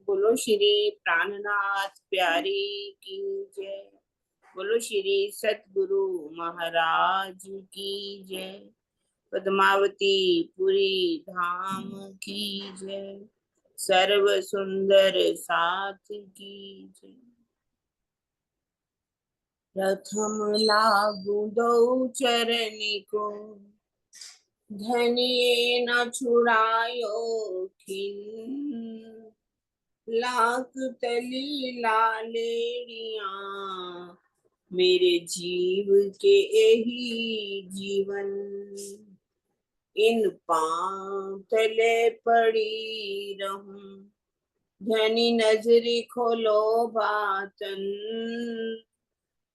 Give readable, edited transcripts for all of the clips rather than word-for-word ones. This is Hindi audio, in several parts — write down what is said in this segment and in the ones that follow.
बोलो श्री प्राणनाथ प्यारी की जय। बोलो श्री सतगुरु महाराज की जय। पद्मावती पुरी धाम की जय। सर्व सुंदर साथ की जय। प्रथम लागू दो चरण को, धनिये न छुड़ायो खिन। लाख तली लालेड़िया, मेरे जीव के यही जीवन। इन पांव तले पड़ी रहूं, धनी नजरी खोलो बातन।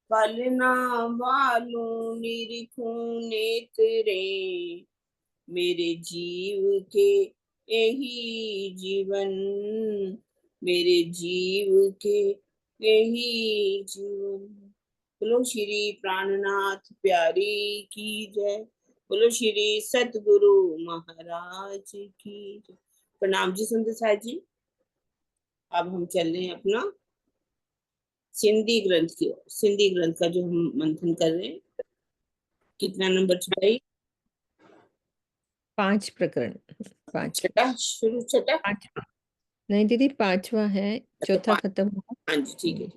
पलना वालू निरखूं नेत्रे, मेरे जीव के यही जीवन। मेरे जीव के यही जीवन। बोलो श्री प्राणनाथ प्यारी की जय। बोलो श्री सतगुरु महाराज की जय। प्रणाम जी सुंदर साहब जी। अब हम चल रहे हैं अपना सिंधी ग्रंथ की ओर। सिंधी ग्रंथ का जो हम मंथन कर रहे हैं। कितना नंबर छुपाई? 5 प्रकरण। 5 छठा शुरू, छठा। 5 नहीं दीदी, 5वां है, अच्छा, चौथा खत्म हुआ। हाँ जी ठीक है।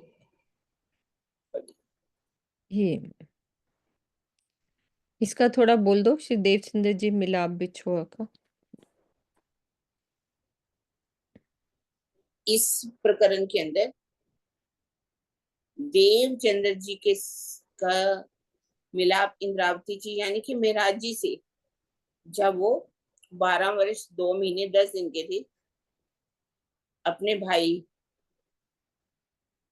ये इसका थोड़ा बोल दो, श्री देवचंद्र जी मिलाप बिछुआ का। इस प्रकरण के अंदर देवचंद्र जी के का मिलाप इंद्रावती जी यानी कि मेराज जी से, जब वो 12 वर्ष 2 महीने 10 दिन के थे, अपने भाई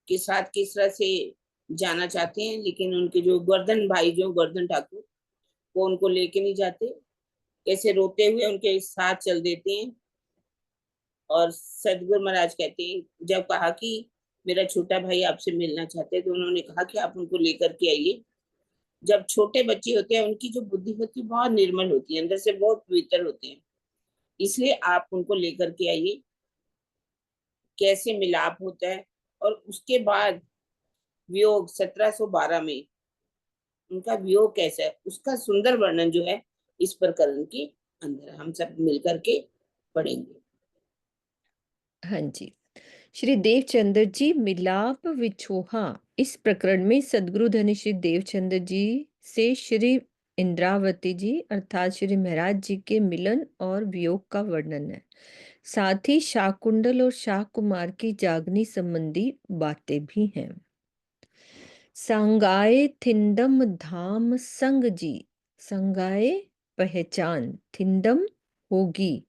के साथ किस तरह से जाना चाहते हैं, लेकिन उनके जो गोवर्धन भाई, जो गोवर्धन ठाकुर, वो उनको लेके नहीं जाते। कैसे रोते हुए उनके साथ चल देते हैं। और सदगुरु महाराज कहते हैं, जब कहा कि मेरा छोटा भाई आपसे मिलना चाहते हैं, तो उन्होंने कहा कि आप उनको लेकर के आइए। जब छोटे बच्चे होते हैं, उनकी जो बुद्धि होती है बहुत निर्मल होती है, अंदर से बहुत पवित्र होते हैं, इसलिए आप उनको लेकर के आइए। कैसे मिलाप होता है और उसके बाद वियोग 1712 में उनका वियोग कैसा है, उसका सुंदर वर्णन जो है इस प्रकरण के अंदर हम सब मिलकर के पढ़ेंगे। हाँ जी। श्री देवचंद्र जी मिलाप विछोहा। इस प्रकरण में सदगुरु धनी श्री देवचंद्र जी से श्री इंद्रावती जी अर्थात श्री महाराज जी के मिलन और वियोग का वर्णन है। साथ ही शाकुंडल और शाह कुमार की जागनी संबंधी बातें भी हैं। संगाए थिंदम धाम संग जी। संगाए पहचान, थिंदम होगी,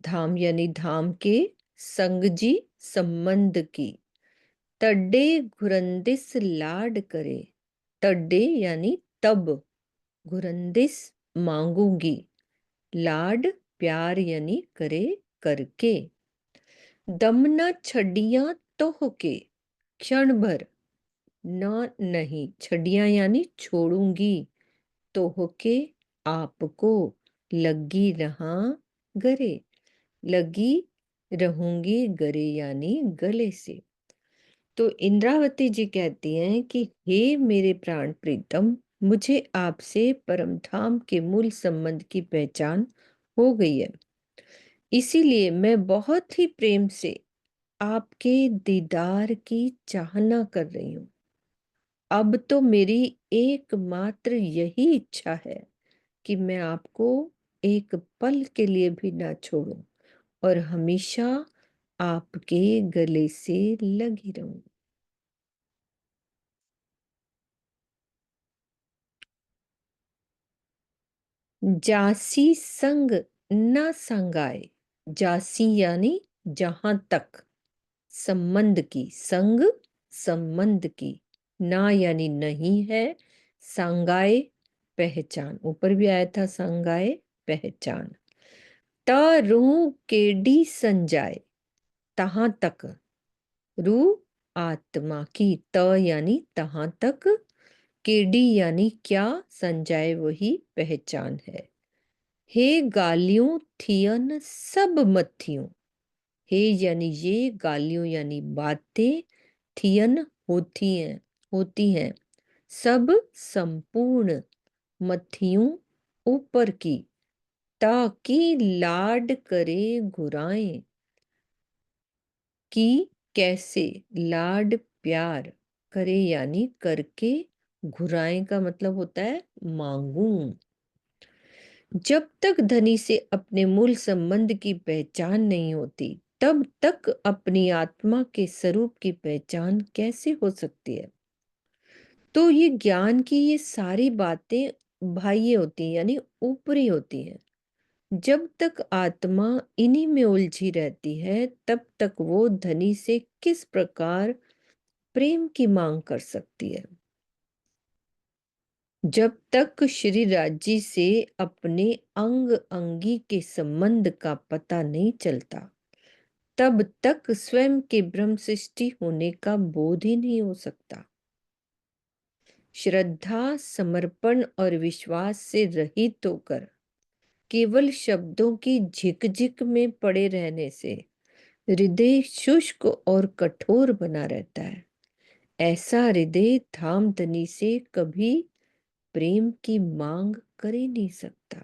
धाम यानी धाम के, संग जी संबंध की। तड्डे घुरंदिस लाड करे। तड्डे यानी तब, घुरंदिस मांगूंगी, लाड प्यार यानी करे करके। दम न छड़ियां तोह के, क्षण भर, न नहीं, छड़ियां यानी छोड़ूंगी, तोह के आपको, लगी रहा गरे, लगी रहूंगी गरे यानी गले से। तो इंद्रावती जी कहती हैं कि हे मेरे प्राण प्रीतम, मुझे आपसे परम धाम के मूल संबंध की पहचान हो गई है। इसीलिए मैं बहुत ही प्रेम से आपके दीदार की चाहना कर रही हूँ। अब तो मेरी एकमात्र यही इच्छा है कि मैं आपको एक पल के लिए भी ना छोड़ूं और हमेशा आपके गले से लगी रहूं। जासी संग न संगाए। जासी यानी जहां तक, संबंध की, संग संबंध की, ना यानी नहीं है, संगाए पहचान, ऊपर भी आया था संगाए पहचान। त रूह केडी संजाए, तहां तक, रूह आत्मा की, त यानी तहां तक, केडी यानी क्या, संजाए वही पहचान है। हे गालियों थियन सब मथियों। हे यानी ये, गालियों यानी बातें, थियन होती हैं, सब संपूर्ण, मथियों ऊपर की, ताकि लाड करे घुराएं, कि कैसे, लाड प्यार करे यानी करके, घुराएं का मतलब होता है मांगूं। जब तक धनी से अपने मूल संबंध की पहचान नहीं होती, तब तक अपनी आत्मा के स्वरूप की पहचान कैसे हो सकती है? तो ये ज्ञान की ये सारी बातें बाह्य होती हैं, यानी ऊपरी होती हैं। जब तक आत्मा इन्हीं में उलझी रहती है, तब तक वो धनी से किस प्रकार प्रेम की मांग कर सकती है? जब तक श्री राज्य से अपने अंग अंगी के संबंध का पता नहीं चलता, तब तक स्वयं के ब्रह्म सृष्टि होने का बोध ही नहीं हो सकता। श्रद्धा, समर्पण और विश्वास से रहित होकर केवल शब्दों की झिकझिक में पड़े रहने से हृदय शुष्क और कठोर बना रहता है। ऐसा हृदय धामधनी से कभी प्रेम की मांग कर ही नहीं सकता।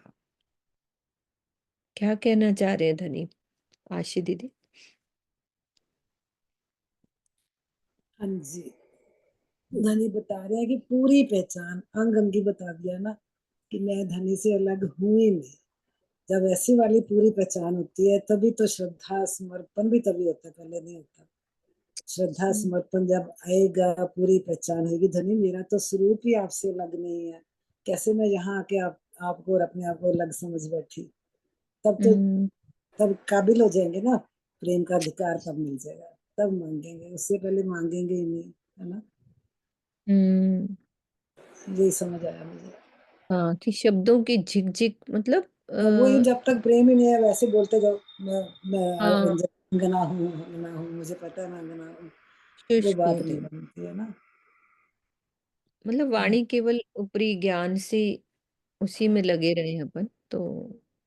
क्या कहना चाह रहे हैं धनी? आशी दीदी। हाँ जी, धनी बता रहे हैं कि पूरी पहचान, अंग अंगी बता दिया ना कि मैं धनी से अलग हूं ही नहीं। जब ऐसी वाली पूरी पहचान होती है तभी तो श्रद्धा समर्पण भी तभी होता है, पहले नहीं होता। श्रद्धा समर्पण जब आएगा, पूरी पहचान होगी, धनी मेरा तो स्वरूप ही आपसे अलग नहीं है, कैसे मैं यहाँ आके आपको और अपने आप को अलग समझ बैठी। तब तो हम्म तब काबिल हो जाएंगे ना, प्रेम का अधिकार तब मिल जाएगा, तब मांगेंगे, उससे पहले मांगेंगे ही नहीं, है ना। हम्म। यही समझ आया मुझे। हाँ, कि शब्दों की झिकझिक मतलब तब वही, जब तक प्रेम ही नहीं है वैसे बोलते जाओ, मैं हाँ, अंगना हूँ, अंगना हूँ, मुझे पता है मैं अंगना हूँ, वो शुष्क बात होने, नहीं बनती है ना। मतलब वाणी केवल ऊपरी ज्ञान से उसी में लगे रहे हैं अपन, तो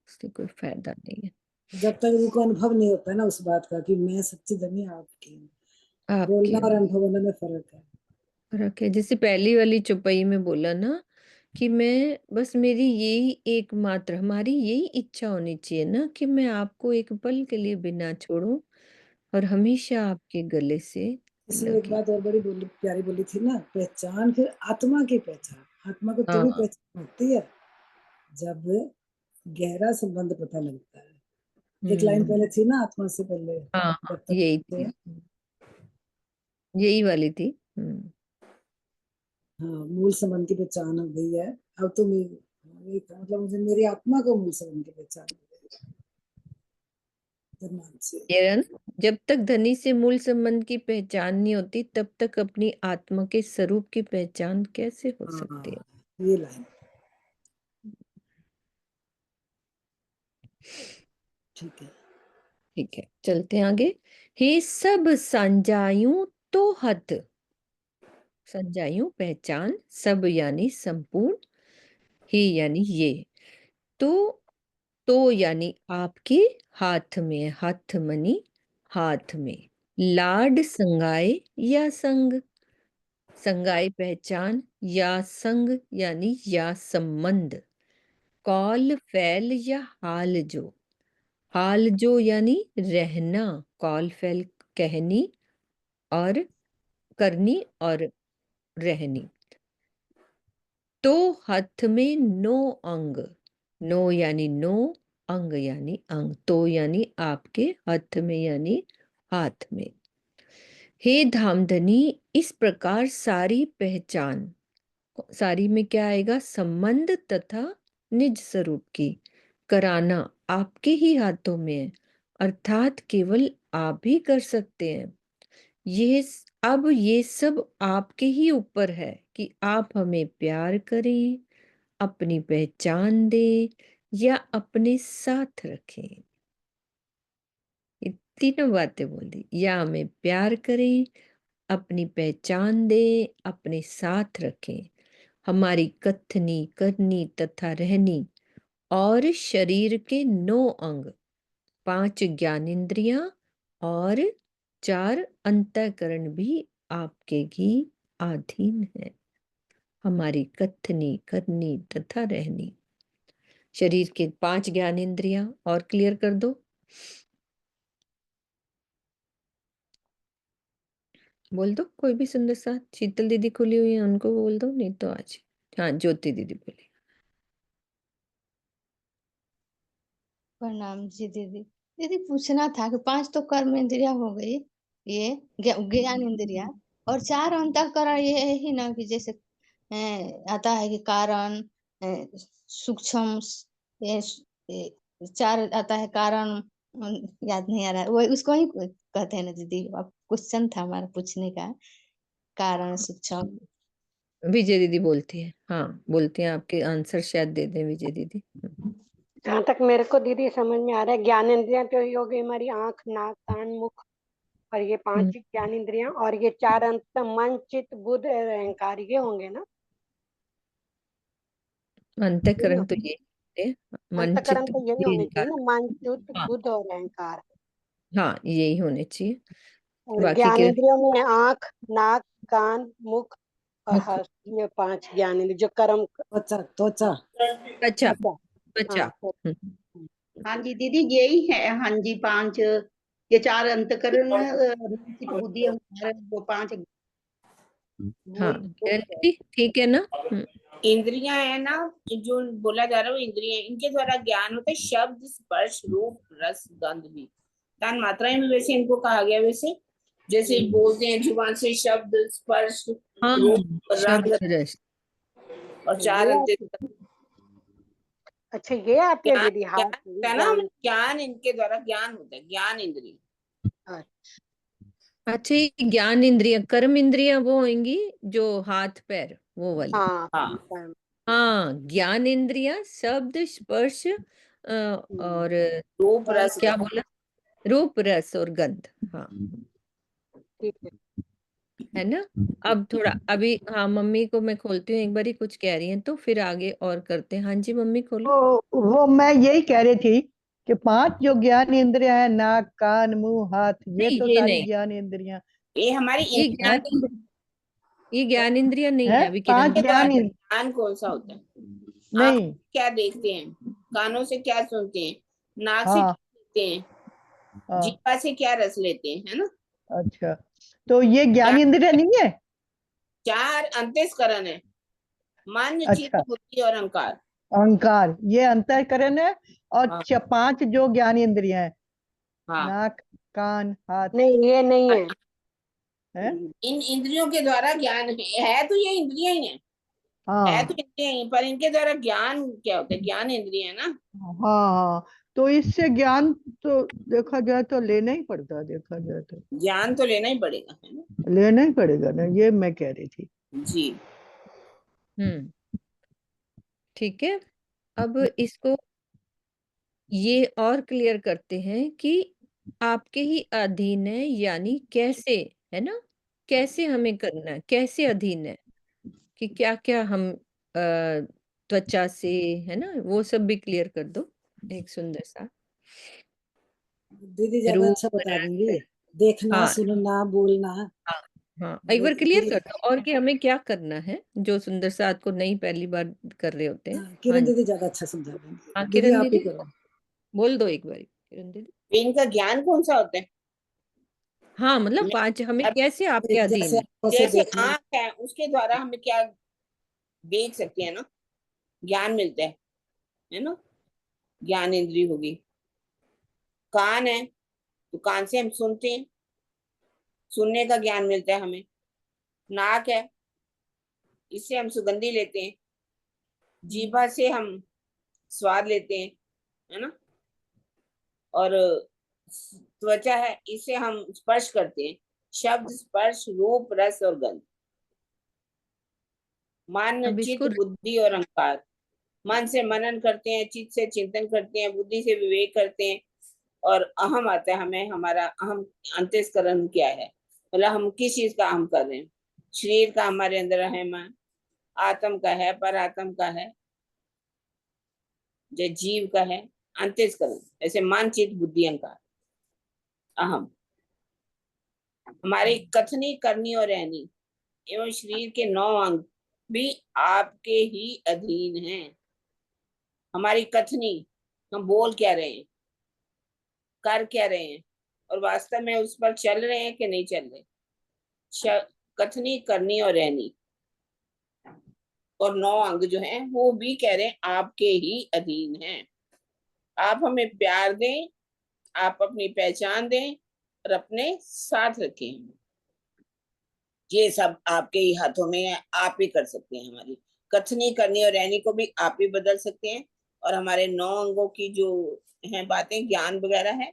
उससे कोई फायदा नहीं है। जब तक उनको अनुभव नहीं होता है ना उस बात का कि मैं सच्ची धनी आपकी हूँ। आपके बोलना और अनुभव होने में फर्क है। फर्क है। जैसे पहली वाली चौपाई में बोला ना कि मैं बस, मेरी यही एकमात्र, हमारी यही इच्छा होनी चाहिए ना कि मैं आपको एक पल के लिए बिना छोड़ूं और हमेशा आपके गले से इसमें एक लगी। बात और बड़ी बोली, प्यारी बोली थी ना, पहचान फिर आत्मा की पहचान। आत्मा को तभी हाँ पहचान होती है जब गहरा संबंध पता लगता है। एक लाइन हम्म। पहले थी ना, आत्मा से पहले, हाँ हाँ, जब तक यही तो, थी, यही वाली थी। हाँ, मूल संबंध की पहचान हो गई है। अब तो मतलब मुझे मेरी आत्मा को मूल संबंध की पहचान हो गई धन्यवाद से। ये रहा ना, जब तक धनी से मूल संबंध की पहचान नहीं होती, तब तक अपनी आत्मा के स्वरूप की पहचान कैसे हो सकती है? हाँ, ये लाइन ठीक है। ठीक है, चलते हैं आगे। हे सब संजायूं तो हत, संजायूं पहचान, सब यानी संपूर्ण, हे यानी ये, तो यानी आपके हाथ में, हाथ मनी हाथ में, लाड संगाए या संग, संगाए पहचान, या संग यानी या संबंध, कौल फैल या हाल जो, हाल जो यानी रहना, कौल फैल कहनी और करनी और रहनी। तो हथ में नो अंग, नो यानी नो, अंग यानी अंग, तो यानी आपके हथ में यानी हाथ में। हे धामधनी, इस प्रकार सारी पहचान, सारी में क्या आएगा? संबंध तथा निज स्वरूप की कराना आपके ही हाथों में है, अर्थात केवल आप ही कर सकते हैं। अब ये सब आपके ही ऊपर है कि आप हमें प्यार करें, अपनी पहचान दें या अपने साथ रखें। ये तीनों बातें बोल दी, या हमें प्यार करें, अपनी पहचान दें, अपने साथ रखें, हमारी कथनी करनी तथा रहनी, और शरीर के 9 अंग, 5 ज्ञानेंद्रियां और 4 अंतःकरण भी आपके ही अधीन है, हमारी कथनी करनी तथा रहनी। शरीर के 5 ज्ञान इंद्रियां और क्लियर कर दो। बोल दो कोई भी सुंदर सा। शीतल दीदी खुली हुई है, उनको बोल दो, नहीं तो आज। हाँ, ज्योति दीदी बोली। प्रणाम जी दीदी। दीदी पूछना था कि 5 तो कर्म इंद्रिया हो गई, ये ज्ञान इंद्रिया, और 4 अंतःकरण ये ही ना कि जैसे आता है कि कारण, सूक्ष्म, ये, ये 4 आता है कारण, याद नहीं आ रहा है, वो उसको ही कहते हैं ना दीदी। अब क्वेश्चन था हमारा पूछने का, कारण सूक्ष्म। विजय दीदी बोलती है, हाँ बोलती हैं, आपके आंसर शायद दे दें विजय दीदी। जहाँ तक मेरे को दीदी समझ में आ रहा है, ज्ञान इंद्रियां तो ये हो गई हमारी आंख, नाक, कान, मुख, और ये 5 ज्ञान इंद्रियां, और ये 4 अंत मन, चित्त, बुद्ध, अहंकार, ये होंगे ना। अंतःकरण तो ये है, मन अंतकरण चित्त तो यही बुद्धि होने चाहिए अहंकार। ना, मन, चित्त, हाँ बुद्ध और अहंकार। हाँ, यही होने चाहिए। और बाकी ज्ञान के इंद्रियों में आंख, नाक, कान, मुख और मुख, हस्त, ये 5 ज्ञान इंद्रिय जो कर्म। त्वचा त्वचा त्वचा, अच्छा, त्वचा। हाँ तो हाँ जी दीदी, यही है। हाँ जी, 5 ये 4 अंतकरण, चित्त बुद्धि अहंकार, वो 5 हाँ, वो है। ठीक है ना। इंद्रियां है ना, जो बोला जा रहा है वो इंद्रियां, इनके द्वारा ज्ञान होता है शब्द, स्पर्श, रूप, रस, गंध भी। तान मात्राएं में वैसे इनको कहा गया, वैसे जैसे बोलते हैं जुबान से शब्द, स्पर्श, हाँ, रूप, शब्द रंग रस। और तो 4 ये अंत। अच्छा, ये आपके ज्ञान दीदी ज्ञान हाथ होता है ना, ज्ञान। ज्ञान इनके द्वारा ज्ञान होता है, ज्ञान इंद्रिय। अच्छा, ये ज्ञान इंद्रिया, कर्म इंद्रिया वो होंगी जो हाथ पैर वो वाली। हाँ हाँ, हाँ, ज्ञान इंद्रिया शब्द, स्पर्श और रूप, रस, क्या गंध। बोला, रूप, रस और गंध। हाँ, ठीक है। है ना। अब थोड़ा अभी, हाँ मम्मी को मैं खोलती हूँ, एक बार ही कुछ कह रही हैं तो फिर आगे और करते हैं। हाँ जी मम्मी खोलो। वो मैं यही कह रही थी कि 5 जो ज्ञान इंद्रियां हैं, नाक, कान, मुंह, हाथ, ये नहीं, तो ये सारी नहीं, ज्ञान इंद्रियां ये हमारी ये हैं। ये ज्ञान इंद्रिया नहीं है। हैं अभी 5 किरण के द्वारा ज्ञान ज्ञान कौन सा होता है? आंख नहीं। से क्या देखते हैं, कानों से क्या सुनते हैं, नाक से हाँ क्या देखते हैं, हाँ, जीवा से क्या रस लेते हैं, है ना। अच्छा, तो ये ज्ञान ज्ञान इंद्रिया नहीं है। 4 अंतःकरण है, मन, चित्त, अच्छा, बुद्धि और अहंकार। अहंकार ये अंतःकरण है, और हाँ 5 जो ज्ञान इंद्रियां हैं, हाँ, नाक, कान, हाथ, नहीं, ये नहीं है। है। इन इंद्रियों के द्वारा ज्ञान है तो ये इंद्रियां ही है तो हाँ इंद्रियां ही, पर इनके द्वारा ज्ञान क्या होता है, ज्ञान इंद्रिय है ना। हाँ हाँ, तो इससे ज्ञान तो देखा जाए तो लेना ही पड़ता है, देखा जाए तो ज्ञान तो लेना ही पड़ेगा, है ना। लेना ही पड़ेगा ना, ये मैं कह रही थी। जी। हम्म, ठीक है। अब इसको ये और क्लियर करते हैं कि आपके ही अधीन है, यानी कैसे, है ना, कैसे हमें करना है, कैसे अधीन है, कि क्या क्या हम त्वचा से, है ना, वो सब भी क्लियर कर दो। एक सुंदर सा दीदी ज्यादा रूप, अच्छा बता रस। देंगी, देखना, हाँ सुनना, बोलना। हाँ हाँ, एक बार क्लियर कर दो और कि हमें क्या करना है, जो सुंदर सा को नहीं पहली बार कर रहे होते हैं। हाँ, हाँ किरण जी, दीदी ज्यादा अच्छा समझा हाँ देंगी, दीदी किरण आप ही दीदी करो। बोल दो एक बार किरण दीदी। तो इनका ज्ञान कौन सा होता है? हाँ मतलब मैं 5 हमें अब कैसे आपके अधीन जैसे है। आंखों से जैसे देखना। आंख है, उसके द्वारा हमें क्या देख सकते हैं ना, ज्ञान मिलता है ना, ज्ञान इंद्रिय होगी। कान है तो कान से हम सुनते हैं, सुनने का ज्ञान मिलता है हमें। नाक है, इससे हम सुगंधी लेते हैं। जीभा से हम स्वाद लेते हैं, है ना। और त्वचा है, इससे हम स्पर्श करते हैं। शब्द, स्पर्श, रूप, रस और गंध। मन, अब चित्त, इसको बुद्धि और अहंकार। मन से मनन करते हैं, चित्त से चिंतन करते हैं, बुद्धि से विवेक करते हैं, और अहम आता है हमें, हमारा अहम अंतस्करण क्या है, मतलब हम किस चीज का अहम कर रहे हैं। शरीर का हमारे अंदर अहम है, आत्म का है, पर आत्म का है, जो जीव का है। अंतस्करण ऐसे मन, चित्त, बुद्धि, अहंकार, अहम। हमारी कथनी, करनी और रहनी एवं शरीर के 9 अंग भी आपके ही अधीन हैं। हमारी कथनी, हम बोल क्या रहे हैं, कर क्या रहे हैं, और वास्तव में उस पर चल रहे हैं कि नहीं चल रहे। कथनी, करनी और रहनी और 9 अंग जो हैं वो भी कह रहे हैं आपके ही अधीन हैं। आप हमें प्यार दें, आप अपनी पहचान दें और अपने साथ रखें। ये सब आपके ही हाथों में है, आप ही कर सकते हैं। हमारी कथनी, करनी और रहनी को भी आप ही बदल सकते हैं, और हमारे 9 अंगों की जो है बातें, ज्ञान वगैरह है,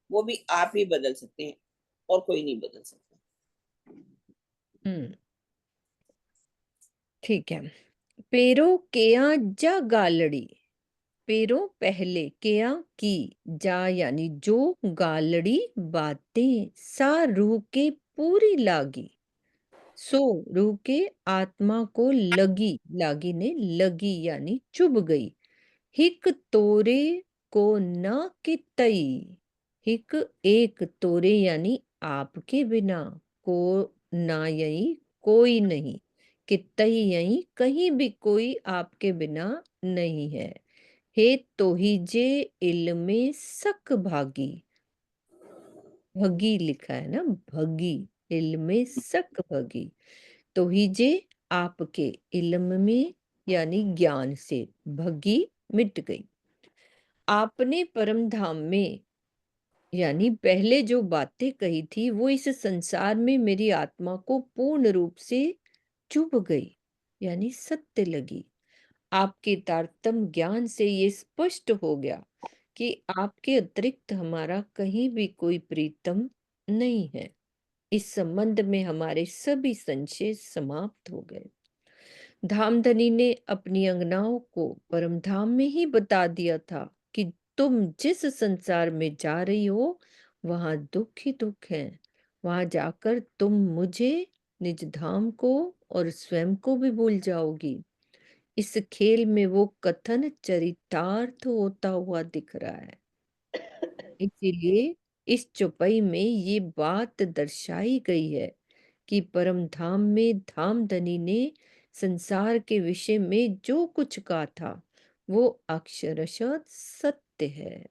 वो भी आप ही बदल सकते हैं, और कोई नहीं बदल सकता। ठीक है। पेरो केया जा गालड़ी, पेरो पहले, केया की, जा यानी जो, गालड़ी बातें, सा रूह के पूरी लागी, सो रूह के आत्मा को लगी, लागी ने लगी यानी चुभ गई। हिक तोरे को न कितई, हिक एक, तोरे यानी आपके बिना, को ना यानी कोई नहीं, कितई यानी कहीं भी कोई आपके बिना नहीं है। हे तो ही जे इल्मे सक भागी, भगी लिखा है ना, भगी, इल्मे सक भगी, तो ही जे आपके, इल्म में यानी ज्ञान से, भगी मिट गई। आपने परम धाम में यानी पहले जो बातें कही थी वो इस संसार में मेरी आत्मा को पूर्ण रूप से चुभ गई यानी सत्य लगी। आपके तारतम ज्ञान से ये स्पष्ट हो गया कि आपके अतिरिक्त हमारा कहीं भी कोई प्रीतम नहीं है। इस संबंध में हमारे सभी संशय समाप्त हो गए। धामधनी ने अपनी अंगनाओं को परमधाम में ही बता दिया था कि तुम जिस संसार में जा रही हो वहां दुख ही दुख है। वहां जाकर तुम मुझे, निज धाम को और स्वयं को भी भूल जाओगी। इस खेल में वो कथन चरितार्थ होता हुआ दिख रहा है। इसीलिए इस चौपाई में ये बात दर्शाई गई है कि परम धाम में धामधनी ने संसार के विषय में जो कुछ कहा था वो अक्षरशः सत्य है।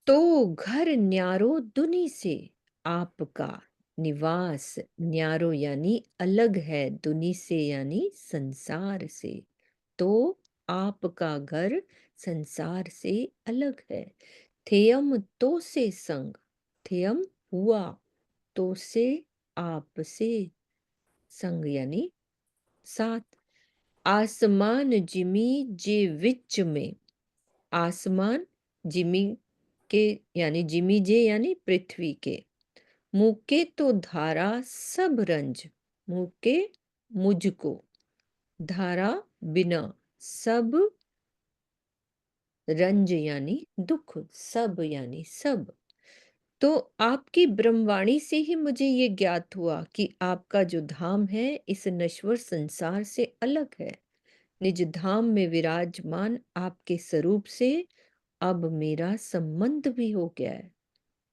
तो घर न्यारो दुनी से, आपका निवास, न्यारो यानी अलग है, दुनी से यानी संसार से, तो आपका घर संसार से अलग है। थेयम तो से संग, थेयम हुआ, तो से आपसे, संग यानी साथ। आसमान जिमी जे विच में, आसमान जिमी के यानी जिमी जे यानी पृथ्वी के, मुके तो धारा सब रंज, मुके मुझको, धारा बिना, सब रंज यानी दुख, सब यानी सब। तो आपकी ब्रह्मवाणी से ही मुझे ये ज्ञात हुआ कि आपका जो धाम है इस नश्वर संसार से अलग है। निज धाम में विराजमान आपके स्वरूप से अब मेरा संबंध भी हो गया है।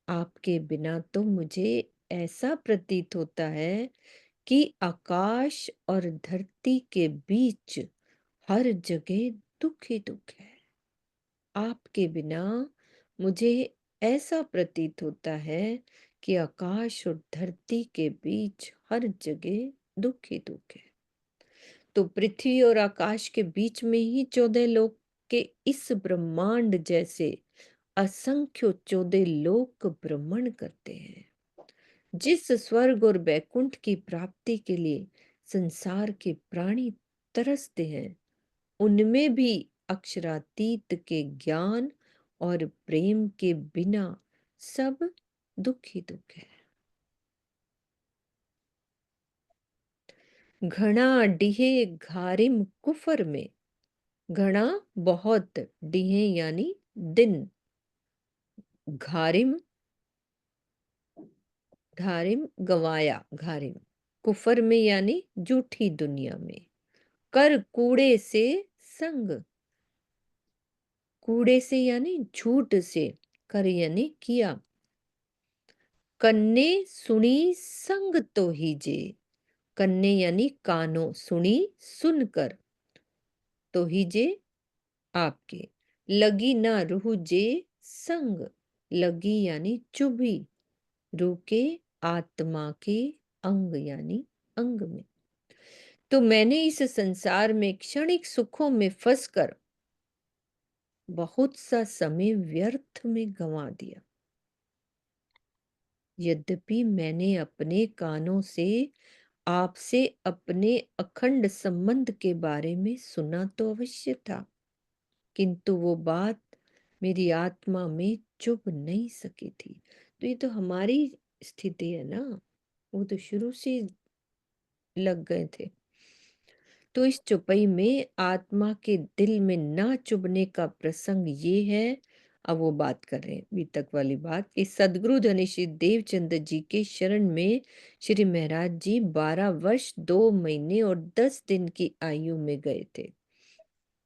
आपके बिना तो मुझे ऐसा प्रतीत होता है कि आकाश और धरती के बीच हर जगह दुख ही दुख है। आपके बिना मुझे ऐसा प्रतीत होता है कि आकाश और धरती के बीच हर जगह दुख ही दुख है। तो पृथ्वी और आकाश के बीच में ही 14 लोक के इस ब्रह्मांड जैसे असंख्य 14 लोक भ्रमण करते हैं। जिस स्वर्ग और बैकुंठ की प्राप्ति के लिए संसार के प्राणी तरसते हैं उनमें भी अक्षरातीत के ज्ञान और प्रेम के बिना सब दुख ही दुख है। घना डिहे घारिम कुफर में, घना बहुत, डिहे यानी दिन, घारिम, घारिम गवाया, घारिम कुफर में यानी झूठी दुनिया में, कर कूड़े से संग, कूड़े से यानी झूठ से, कर यानी किया। कन्ने सुनी संग तो ही जे, कन्ने यानी कानों, सुनी सुनकर, तो ही जे आपके, लगी ना रूह जे संग, लगी यानी चुभी, रूह के आत्मा के अंग यानी अंग में। तो मैंने इस संसार में क्षणिक सुखों में फंसकर बहुत सा समय व्यर्थ में गंवा दिया। यद्यपि मैंने अपने कानों से आपसे अपने अखंड संबंध के बारे में सुना तो अवश्य था, किंतु वो बात मेरी आत्मा में चुभ नहीं सकी थी। तो ये तो हमारी स्थिति है ना, वो तो शुरू से लग गए थे। तो इस चुपई में आत्मा के दिल में ना चुभने का प्रसंग ये है। अब वो बात कर रहे हैं अभी तक वाली बात कि सदगुरु धनी श्री देवचंद्र जी के शरण में श्री महाराज जी 12 वर्ष 2 महीने और 10 दिन की आयु में गए थे।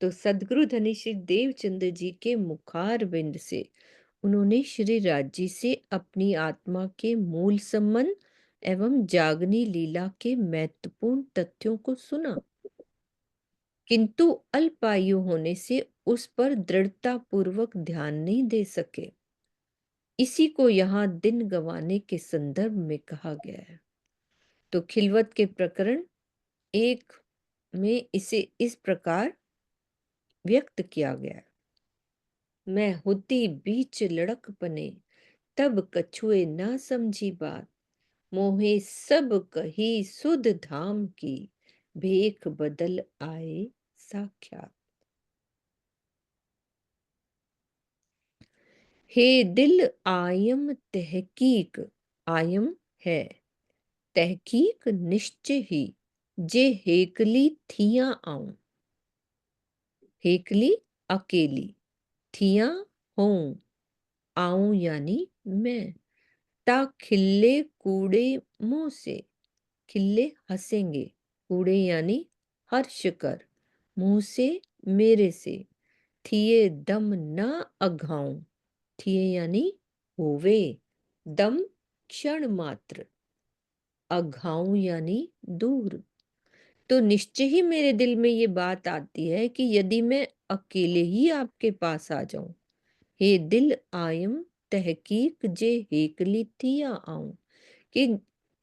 तो सदगुरु धनी श्री देवचंद्र जी के मुखार बिंद से उन्होंने श्री राज जी से अपनी आत्मा के मूल संबंध एवं जागनी लीला के महत्वपूर्ण तथ्यों को सुना, किंतु अल्पायु होने से उस पर दृढ़ता पूर्वक ध्यान नहीं दे सके। इसी को यहाँ दिन गंवाने के संदर्भ में कहा गया है। तो खिलवत के प्रकरण 1 में इसे इस प्रकार व्यक्त किया गया है। मैं होती बीच लड़क बने, तब कछुए ना समझी बात, मोहे सब कही सुध धाम की, भेख बदल आए साक्षात। हे दिल आयम तहकीक, आयम है तहकीक निश्चय ही, जे हेकली थिया आऊं, हेकली अकेली, थिया हों, आऊं यानी मैं, ता खिल्ले कूड़े मुंह से, खिल्ले हंसेंगे, कूड़े यानी हर्ष कर, मुंह से मेरे से, थिए दम ना अघाऊं, थिए यानी होवे, दम क्षण मात्र, अघाऊं यानी दूर। तो निश्चय ही मेरे दिल में ये बात आती है कि यदि मैं अकेले ही आपके पास आ जाऊं, हे दिल आयम तहकीक जे हेकली थिया आऊं, कि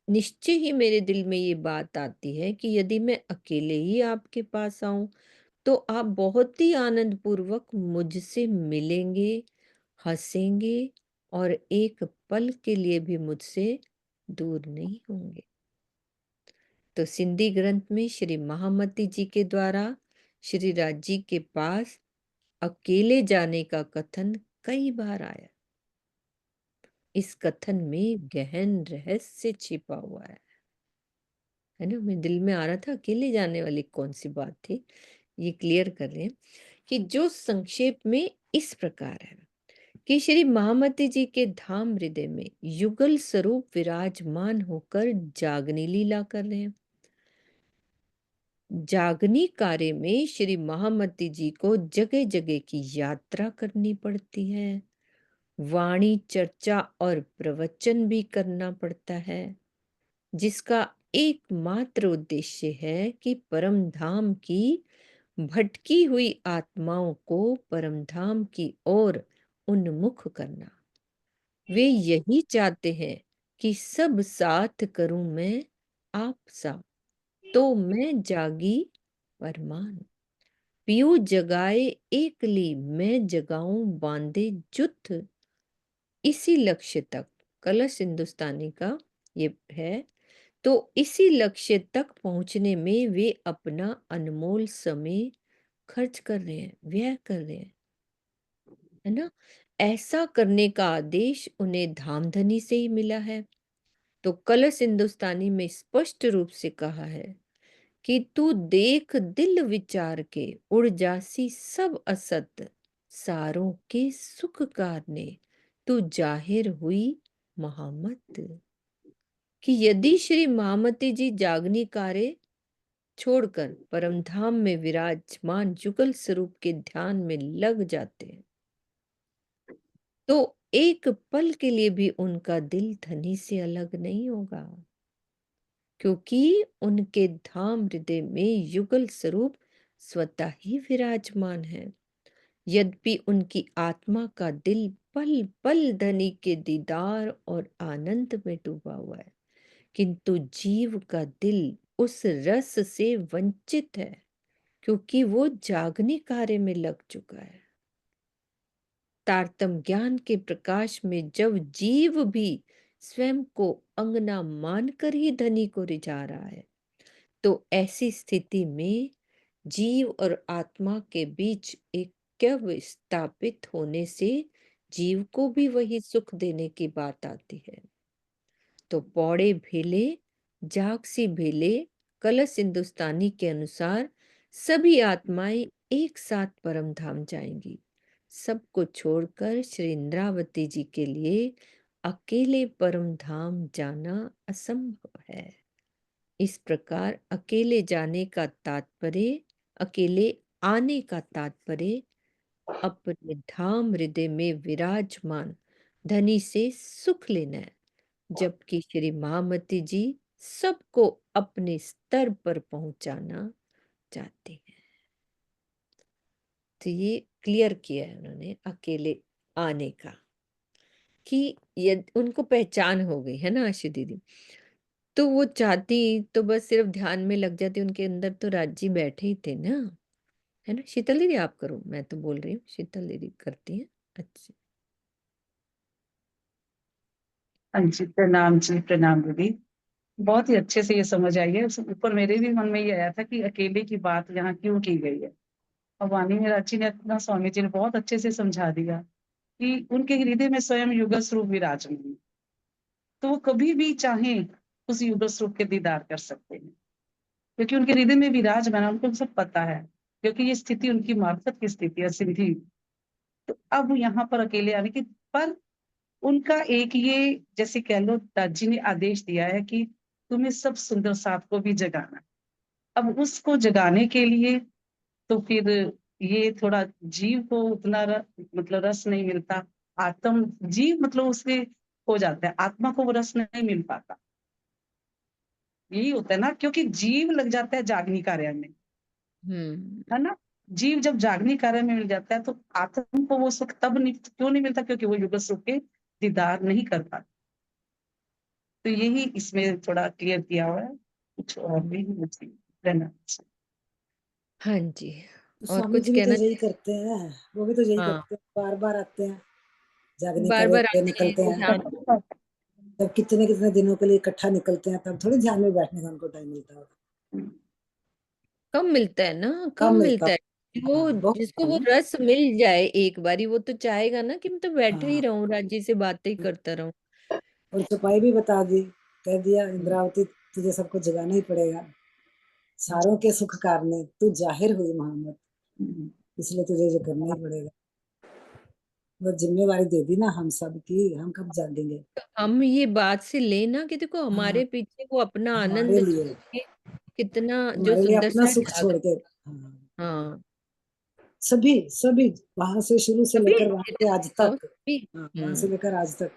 निश्चय ही मेरे दिल में ये बात आती है कि यदि मैं अकेले ही आपके पास आऊं तो आप बहुत ही आनंद पूर्वक मुझसे मिलेंगे, हंसेंगे और एक पल के लिए भी मुझसे दूर नहीं होंगे। तो सिंधी ग्रंथ में श्री महामती जी के द्वारा श्री राज जी के पास अकेले जाने का कथन कई बार आया। इस कथन में गहन रहस्य छिपा हुआ है ना। मेरे दिल में आ रहा था अकेले जाने वाली कौन सी बात थी, ये क्लियर कर रहे हैं कि जो संक्षेप में इस प्रकार है कि श्री महामती जी के धाम हृदय में युगल स्वरूप विराजमान होकर जागनी लीला कर रहे हैं। जागनी कार्य में श्री महामती जी को जगह जगह की यात्रा करनी पड़ती है, वाणी चर्चा और प्रवचन भी करना पड़ता है, जिसका एकमात्र उद्देश्य है कि परम धाम की भटकी हुई आत्माओं को परम धाम की ओर उन्मुख करना। वे यही चाहते हैं कि सब साथ करूं मैं आप सा, तो मैं जागी परमान, पियो जगाए एकली मैं जगाऊं बांधे जुथ। इसी लक्ष्य तक, कलश हिंदुस्तानी का ये है, तो इसी लक्ष्य तक पहुंचने में वे अपना अनमोल समय खर्च कर रहे हैं, व्यय कर रहे हैं, है ना। ऐसा करने का आदेश उन्हें धामधनी से ही मिला है। तो कलश हिंदुस्तानी में स्पष्ट रूप से कहा है कि तू देख दिल विचार के, उड़ जासी सब असत, सारों के सुख कारने, तू जाहिर हुई महामत। कि यदि श्री महामती जी जागनी कार्य छोड़कर परमधाम में विराजमान जुगल स्वरूप के ध्यान में लग जाते हैं तो एक पल के लिए भी उनका दिल धनी से अलग नहीं होगा, क्योंकि उनके धाम हृदय में युगल स्वरूप स्वतः ही विराजमान है। यद्यपि उनकी आत्मा का दिल पल पल धनी के दीदार और आनंद में डूबा हुआ है, किंतु जीव का दिल उस रस से वंचित है, क्योंकि वो जागने कार्य में लग चुका है। तारतम ज्ञान के प्रकाश में जब जीव भी स्वयं को अंगना मानकर ही धनी को रिझा रहा है, तो ऐसी स्थिति में जीव और आत्मा के बीच ऐक्य स्थापित होने से जीव को भी वही सुख देने की बात आती है। तो पौड़े भेले जागसी भेले कलश हिंदुस्तानी के अनुसार सभी आत्माएं एक साथ परम धाम जाएंगी। सबको छोड़कर श्री इंद्रावती जी के लिए अकेले परम धाम जाना असंभव है। इस प्रकार अकेले जाने का तात्पर्य, अकेले आने का तात्पर्य अपने धाम हृदय में विराजमान धनी से सुख लेना है, जबकि श्री महामती जी सबको अपने स्तर पर पहुंचाना चाहते हैं। तो ये क्लियर किया है उन्होंने अकेले आने का, कि यदि उनको पहचान हो गई है ना आशु दीदी, तो वो चाहती तो बस सिर्फ ध्यान में लग जाती। उनके अंदर तो राजी बैठे ही थे ना, है ना। शीतल दीदी आप करो, मैं तो बोल रही हूँ, शीतल दीदी करती हैं। अच्छा हाँ जी, प्रणाम जी, प्रणाम दीदी। बहुत ही अच्छे से ये समझ आई है। उसके ऊपर मेरे भी मन में ये आया था कि अकेले की बात यहाँ क्यों की गई है, और वाणी मेराची ने अपना स्वामी जी ने बहुत अच्छे से समझा दिया कि उनके हृदय में स्वयं युगल स्वरूप विराजमान है, तो वो कभी भी चाहे उस युगल स्वरूप के दीदार कर सकते हैं, क्योंकि उनके हृदय में विराजमान है, उनको सब पता है, क्योंकि ये स्थिति उनकी मार्फत की स्थिति है, सिद्धि। तो अब यहाँ पर अकेले आने की, पर उनका एक ये जैसे कह लो दादी ने आदेश दिया है कि तुम्हें सब सुंदर साथ को भी जगाना। अब उसको जगाने के लिए तो फिर ये थोड़ा जीव को उतना मतलब रस नहीं मिलता, आत्म जीव मतलब उससे हो जाता है, आत्मा को वो रस नहीं मिल पाता। यही होता है ना, क्योंकि जीव लग जाता है जागनी कार्य में, है ना। जीव जब जागनी कार्य में मिल जाता है तो आत्मा को वो सुख तब नहीं, क्यों नहीं मिलता, क्योंकि वो युगल सुख के दीदार नहीं कर पाता। तो यही इसमें थोड़ा क्लियर किया हुआ है, कुछ और भी रहना। हाँ जी, तो और स्वामी कुछ जी भी तो कहना यही चाहिए? करते हैं, वो भी तो यही हाँ, करते हैं, बार बार आते हैं, जागने बार करे बार पे आते हैं निकलते हैं। ध्यान। जब कितने कितने दिनों के लिए इकट्ठा निकलते हैं, तब थोड़ी ध्यान में बैठने का उनको टाइम मिलता होगा। कम मिलता है ना, कम कम मिलता मिलता है। वो बहुत जिसको कम वो है। रस मिल जाए एक बारी, वो तो चाहेगा ना कि मैं तो बैठे ही हाँ, रहूं, राजी से बातें ही करता रहूं। और चौपाई भी बता दी, कह दिया इंद्रावती तुझे सबको जगाना ही पड़ेगा, सारों के सुख कारने तू जाहिर हुई मोहम्मद, इसलिए तुझे ये करना ही पड़ेगा। वो जिम्मेवारी दे दी ना हम सब की, हम कब जागेंगे। तो हम ये बात से लेना कि देखो हाँ, हमारे पीछे वो अपना हमारे आनंद लिए, छोड़ के कितना जो हमारे लिए सुंदर अपना सा सुख जाग। छोड़ के। हाँ, हाँ, सभी सभी वहां से शुरू से सभी लेकर वहां पे आज तो तक, सभी। हाँ, वहां से लेकर आज तक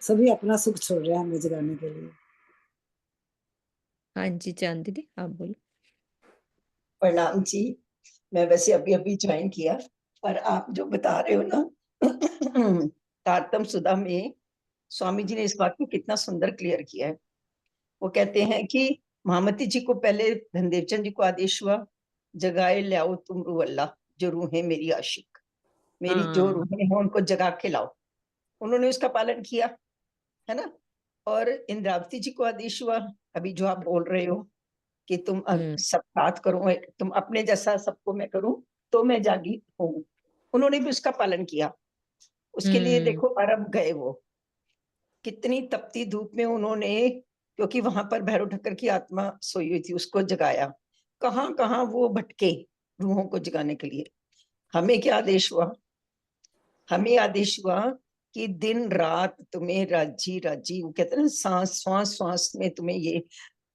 सभी अपना सुख छोड़ रहे हैं हमें जगाने के लिए। हाँ जी, चांद दीदी आप बोलो। प्रणाम जी। मैं वैसे अभी अभी ज्वाइन किया, पर आप जो बता रहे हो ना तारतम सुधा में स्वामी जी ने इस बात को कितना सुंदर क्लियर किया है। वो कहते हैं कि महामती जी को पहले धनदेव चंद जी को आदेश हुआ, जगाए लाओ तुम रूह अल्लाह, जो रूहें मेरी आशिक, मेरी जो हाँ, रूहें हैं उनको जगा के लाओ। उन्होंने उसका पालन किया, है ना। और इंद्रावती जी को आदेश हुआ, अभी जो आप बोल रहे हो कि तुम सब साथ करो, तुम अपने जैसा सबको मैं करूं तो मैं जागी हूँ। उन्होंने भी उसका पालन किया। उसके लिए देखो अरब गए, वो कितनी तपती धूप में उन्होंने, क्योंकि वहां पर भैरव ठक्कर की आत्मा सोई हुई थी, उसको जगाया। कहाँ कहाँ वो भटके रूहों को जगाने के लिए। हमें क्या आदेश हुआ, हमें आदेश हुआ कि दिन रात तुम्हें राजी राजी, वो कहते हैं ना सांस श्वास श्वास में तुम्हें ये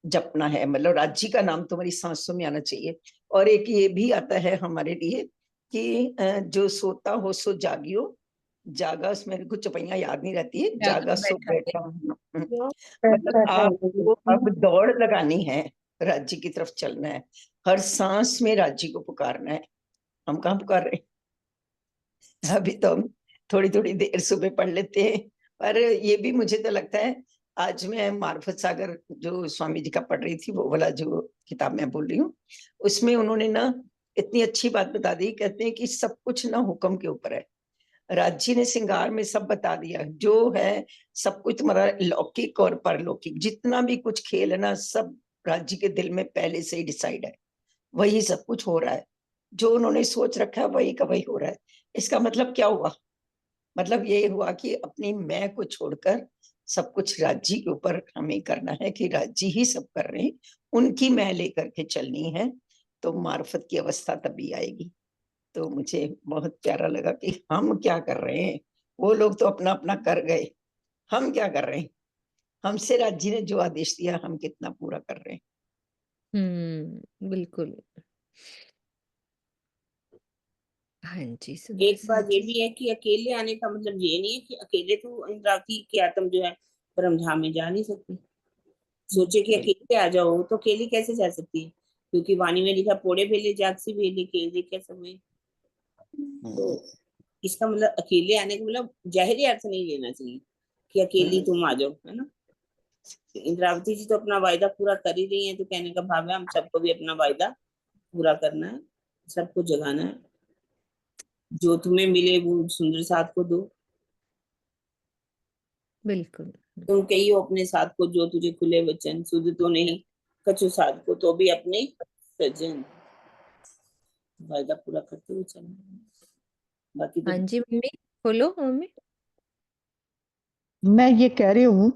जपना है, मतलब राज्य का नाम तुम्हारी सांसों में आना चाहिए। और एक ये भी आता है हमारे लिए कि जो सोता हो सो जागियो, जागा उसमें मेरे को चौपैया याद नहीं रहती है, जागा जागा सो सो बैठा बैठा। क्यों? मतलब आपको अब दौड़ लगानी है, राज्य की तरफ चलना है, हर सांस में राज्य को पुकारना है। हम कहाँ पुकार रहे हैं? अभी तो हम थोड़ी थोड़ी देर सुबह पढ़ लेते हैं, पर ये भी मुझे तो लगता है, आज मैं मार्फत सागर जो स्वामी जी का पढ़ रही थी, वो वाला जो किताब मैं बोल रही हूँ, उसमें उन्होंने ना इतनी अच्छी बात बता दी। कहते हैं कि सब कुछ ना हुक्म के ऊपर है। राज्य ने श्रृंगार में सब बता दिया, जो है सब कुछ तुम्हारा लौकिक और परलौकिक, जितना भी कुछ खेल है ना, सब राज्य के दिल में पहले से ही डिसाइड है। वही सब कुछ हो रहा है, जो उन्होंने सोच रखा है वही का वही हो रहा है। इसका मतलब क्या हुआ? मतलब ये हुआ कि अपनी मैं को छोड़कर सब कुछ राज्य के ऊपर हमें करना है, कि राज्य ही सब कर रहे हैं, उनकी मैं लेकर के चलनी है, तो मार्फत की अवस्था तभी आएगी। तो मुझे बहुत प्यारा लगा कि हम क्या कर रहे हैं, वो लोग तो अपना अपना कर गए, हम क्या कर रहे हैं? हमसे राज्य ने जो आदेश दिया, हम कितना पूरा कर रहे हैं? बिल्कुल। हाँ जी, एक सुंदर बात ये जी। भी है कि अकेले आने का मतलब ये नहीं है कि अकेले तो इंद्रावती की आत्म जो है परम धाम में जा नहीं सकती। सोचे कि अकेले आ जाओ तो अकेले कैसे जा सकती है, क्योंकि वाणी में लिखा पोड़े भेले जागसी भेले केले कैसे हुए। तो इसका मतलब अकेले आने का मतलब जाहिरी अर्थ नहीं लेना चाहिए कि अकेली तुम आ जाओ, है ना। इंद्रावती जी तो अपना वायदा पूरा कर ही रही है, तो कहने का भाव है हम सबको भी अपना वायदा पूरा करना है, सबको जगाना है। जो तुम्हें मिले वो सुंदर साथ को दो। बिल्कुल। तुम कहियो अपने साथ को जो तुझे खुले वचन, सुध तो नहीं कछु साथ को तो भी अपने सज्जन। वायदा पूरा करते हुए चलना। बाकी तो हाँ जी मम्मी, खोलो मम्मी। मैं ये कह रही हूँ,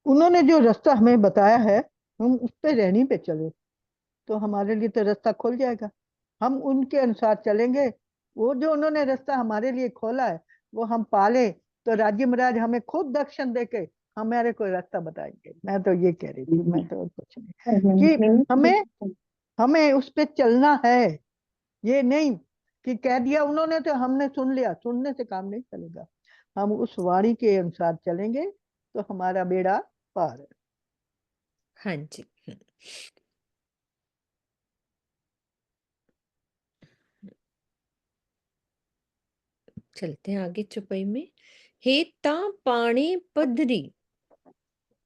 उन्होंने जो रास्ता हमें बताया है, हम उस पे रहनी पे चले तो हमारे लिए तो रास्ता खुल जाएगा। हम उनके अनुसार चलेंगे, वो जो उन्होंने रास्ता हमारे लिए खोला है वो हम पाले, तो राज्य महाराज हमें खुद दर्शन देके हमारे को रास्ता बताएंगे। मैं तो ये कह रही थी, मैं तो और कुछ नहीं, कि हमें हमें उस पे चलना है। ये नहीं कि कह दिया उन्होंने तो हमने सुन लिया, सुनने से काम नहीं चलेगा। हम उस वाणी के अनुसार चलेंगे तो हमारा बेड़ा पार है। हाँ जी। चलते हैं आगे चौपाई में। हे ता पाणे पधरी,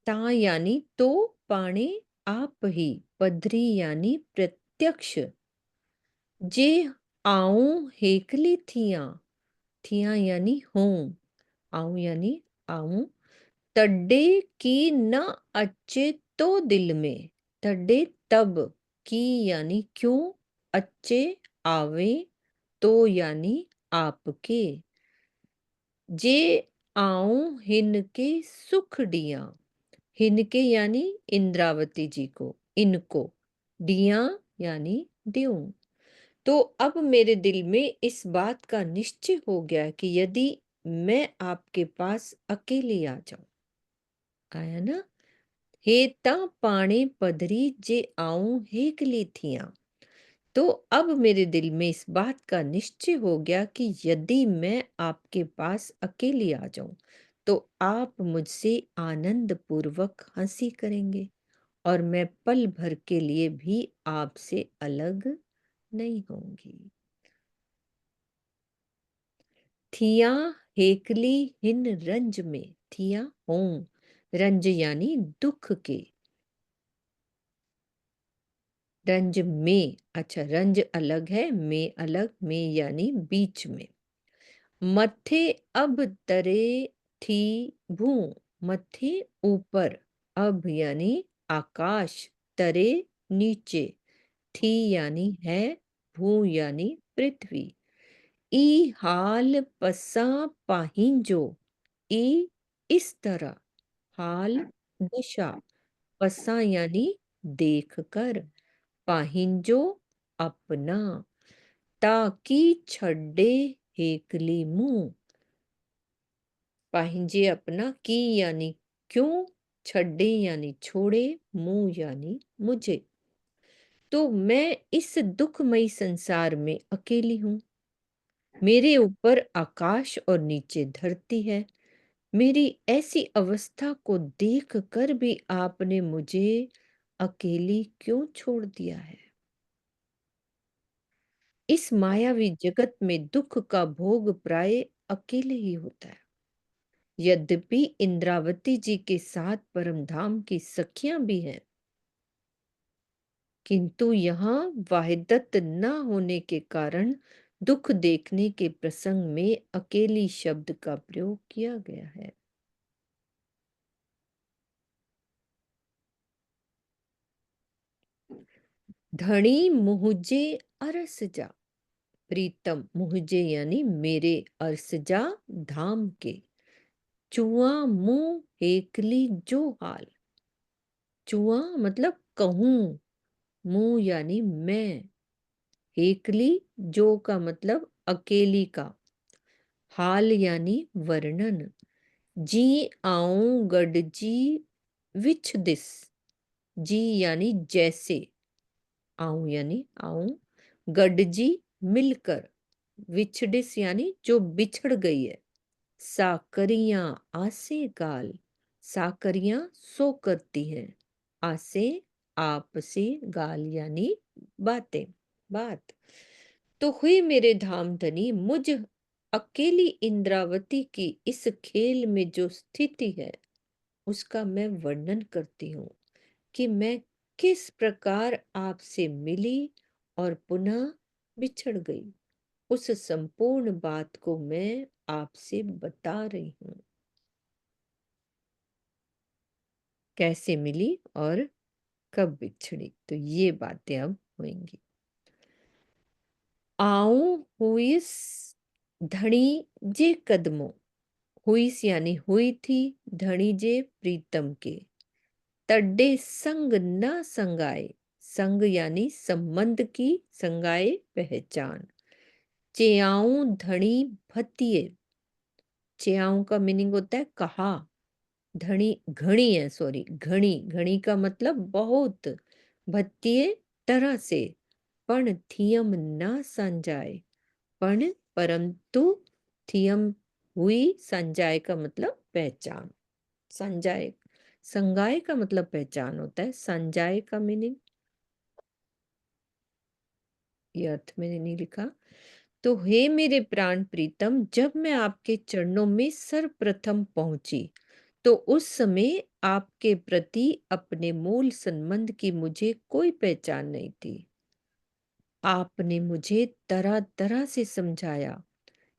ता यानी तो, पाणे आप ही, पधरी यानी प्रत्यक्ष। जे आऊं हेकली थिया, थिया यानी हूं, आऊं यानी आऊं, तड्डे की न अच्छे तो दिल में, तड्डे तब, की यानी क्यों, अच्छे आवे, तो यानी आपके, जे आऊं हिनके सुख डिया, हिनके यानी इंद्रावती जी को, इनको, डिया यानी द्यों। तो अब मेरे दिल में इस बात का निश्चय हो गया कि यदि मैं आपके पास अकेली आ जाऊं, आया ना, हेता पाणे पधरी जे आऊं हेकली थिया। तो अब मेरे दिल में इस बात का निश्चय हो गया कि यदि मैं आपके पास अकेली आ जाऊं तो आप मुझसे आनंद पूर्वक हंसी करेंगे और मैं पल भर के लिए भी आपसे अलग नहीं होंगी। थिया हेकली हिन रंज में, थिया हों, रंज यानी दुख के, रंज में, अच्छा रंज अलग है, में अलग, में यानी बीच में। मथे अब तरे थी भू, मथे ऊपर, अब यानी आकाश, तरे नीचे, थी यानी है, भू यानी पृथ्वी। ई हाल पसा पाहिंजो, ई इस तरह, हाल दिशा, पसा यानी देख कर, पाहिंजो अपना, ताकि छड्डे हेकली मुंह, पाहिंजे अपना, की यानी क्यों, छड्डे यानी छोड़े, मुंह यानी मुझे। तो मैं इस दुखमयी संसार में अकेली हूं, मेरे ऊपर आकाश और नीचे धरती है। मेरी ऐसी अवस्था को देखकर भी आपने मुझे अकेली क्यों छोड़ दिया है? इस मायावी जगत में दुख का भोग प्राय अकेले ही होता है। यद्यपि इंद्रावती जी के साथ परमधाम की सखियां भी हैं, किंतु यहाँ वाहिदत न होने के कारण दुख देखने के प्रसंग में अकेली शब्द का प्रयोग किया गया है। धनी मुझे अरस जा, प्रीतम मुझे यानी मेरे अरस जा धाम के, चुआ मुंह हेकली जो हाल। चुआ मतलब कहूं, मुंह यानी मैं, हेकली जो का मतलब अकेली का, हाल यानी वर्णन। जी आऊं गड जी विच दिस, जी यानी जैसे, आऊं यानी आऊं, गड जी मिलकर, विछडिस यानी जो बिछड़ गई है, साकरियां आसे गाल, साकरियां सो करती हैं, आसे आपसे, गाल यानी बातें, बात। तो हुई मेरे धाम धनी, मुझ अकेली इंद्रावती की इस खेल में जो स्थिति है उसका मैं वर्णन करती हूँ कि मैं किस प्रकार आपसे मिली और पुनः बिछड़ गई। उस संपूर्ण बात को मैं आपसे बता रही हूँ, कैसे मिली और कब बिछड़ी। तो ये बातें अब होंगी। आऊं हुईस धनी जे कदमों, हुईस यानी हुई थी, धनी जे प्रीतम के, तड्डे संग न संगाए, संग यानी संबंध की, संगाए पहचान। चेयाऊं धनी भतिये, चेयाऊं का मीनिंग होता है कहा, धनी घणी है, सॉरी घणी, घणी का मतलब बहुत, भतिये तरह से, पण थियम न संजाए, पण परंतु थियम हुई, संजाए का मतलब पहचान, संजाए, संगाए का मतलब पहचान होता है, संजाए का मीनिंग ये अर्थ मैंने नहीं लिखा। तो हे मेरे प्राण प्रीतम, जब मैं आपके चरणों में सर्वप्रथम पहुंची तो उस समय आपके प्रति अपने मूल संबंध की मुझे कोई पहचान नहीं थी। आपने मुझे तरह तरह से समझाया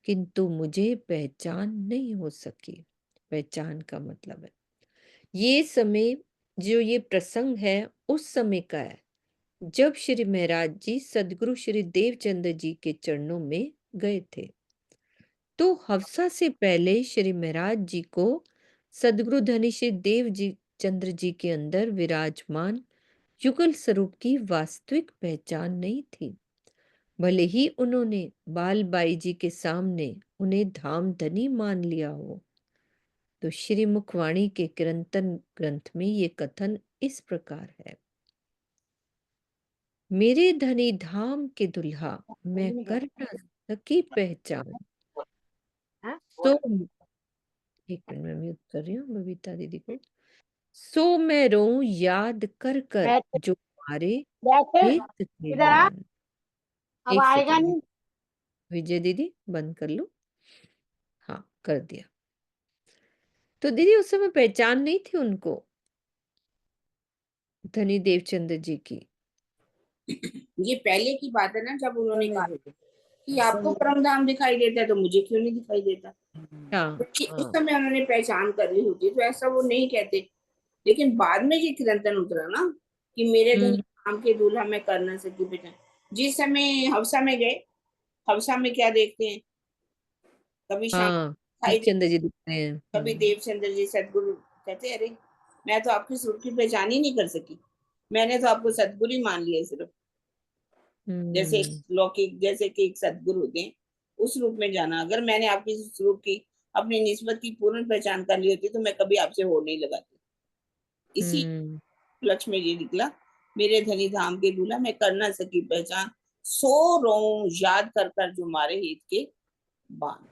किंतु मुझे पहचान नहीं हो सकी। पहचान का मतलब है ये समय, जो ये प्रसंग है उस समय का है जब श्री महाराज जी सदगुरु श्री देवचंद्र जी के चरणों में गए थे। तो हफ्सा से पहले श्री महाराज जी को सदगुरु धनी श्री देव जी चंद्र जी के अंदर विराजमान युगल स्वरूप की वास्तविक पहचान नहीं थी। भले ही उन्होंने बाल बाई जी के सामने उन्हें धाम धनी मान लिया हो। तो श्री मुखवाणी के कीर्तन ग्रंथ में ये कथन इस प्रकार है। मेरे धनी धाम के दुल्हा, मैं कर न सकी पहचान, सो एक मिनट में म्यूट कर रही हूँ बबीता दीदी को। सो मैं रोऊं याद कर कर जो हमारे हेत थे इधर आ, महान। अब एक आएगा सेकंड नहीं। विजय दीदी बंद कर लो। हाँ कर दिया। तो दीदी उस समय पहचान नहीं थी उनको धनी देवचंद्र जी की। ये पहले की बात है ना, जब उन्होंने कहा कि आपको परमधाम दिखाई देता है तो मुझे क्यों नहीं दिखाई देता। कि उस समय उन्होंने पहचान कर ली होती तो ऐसा वो नहीं कहते। लेकिन बाद में ये कीर्तन उतरा ना कि मेरे धनी धाम के दूल्हा मैं कर न सकी पहचान। जिस समय हवसा में गए, हवसा में क्या देखते हैं, कभी श्याम दिखाई देवचंद्र जी दिखते हैं, कभी देवचंद्र जी। सदगुरु कहते अरे मैं तो आपके स्वरूप की पहचान ही नहीं कर सकी, मैंने तो आपको सदगुरु ही मान लिया सिर्फ। जैसे लौकिक, जैसे कि एक सदगुरु होते हैं उस रूप में जाना। अगर मैंने आपकी स्वरूप की अपनी निस्बत की पूर्ण पहचान कर ली होती तो मैं कभी आपसे होड़ नहीं लगाती। इसी लक्ष्य में ये निकला, मेरे धनी धाम के दूल्हा मैं कर ना सकी पहचान, सो रोऊं याद कर कर जो मारे हित के, बाण।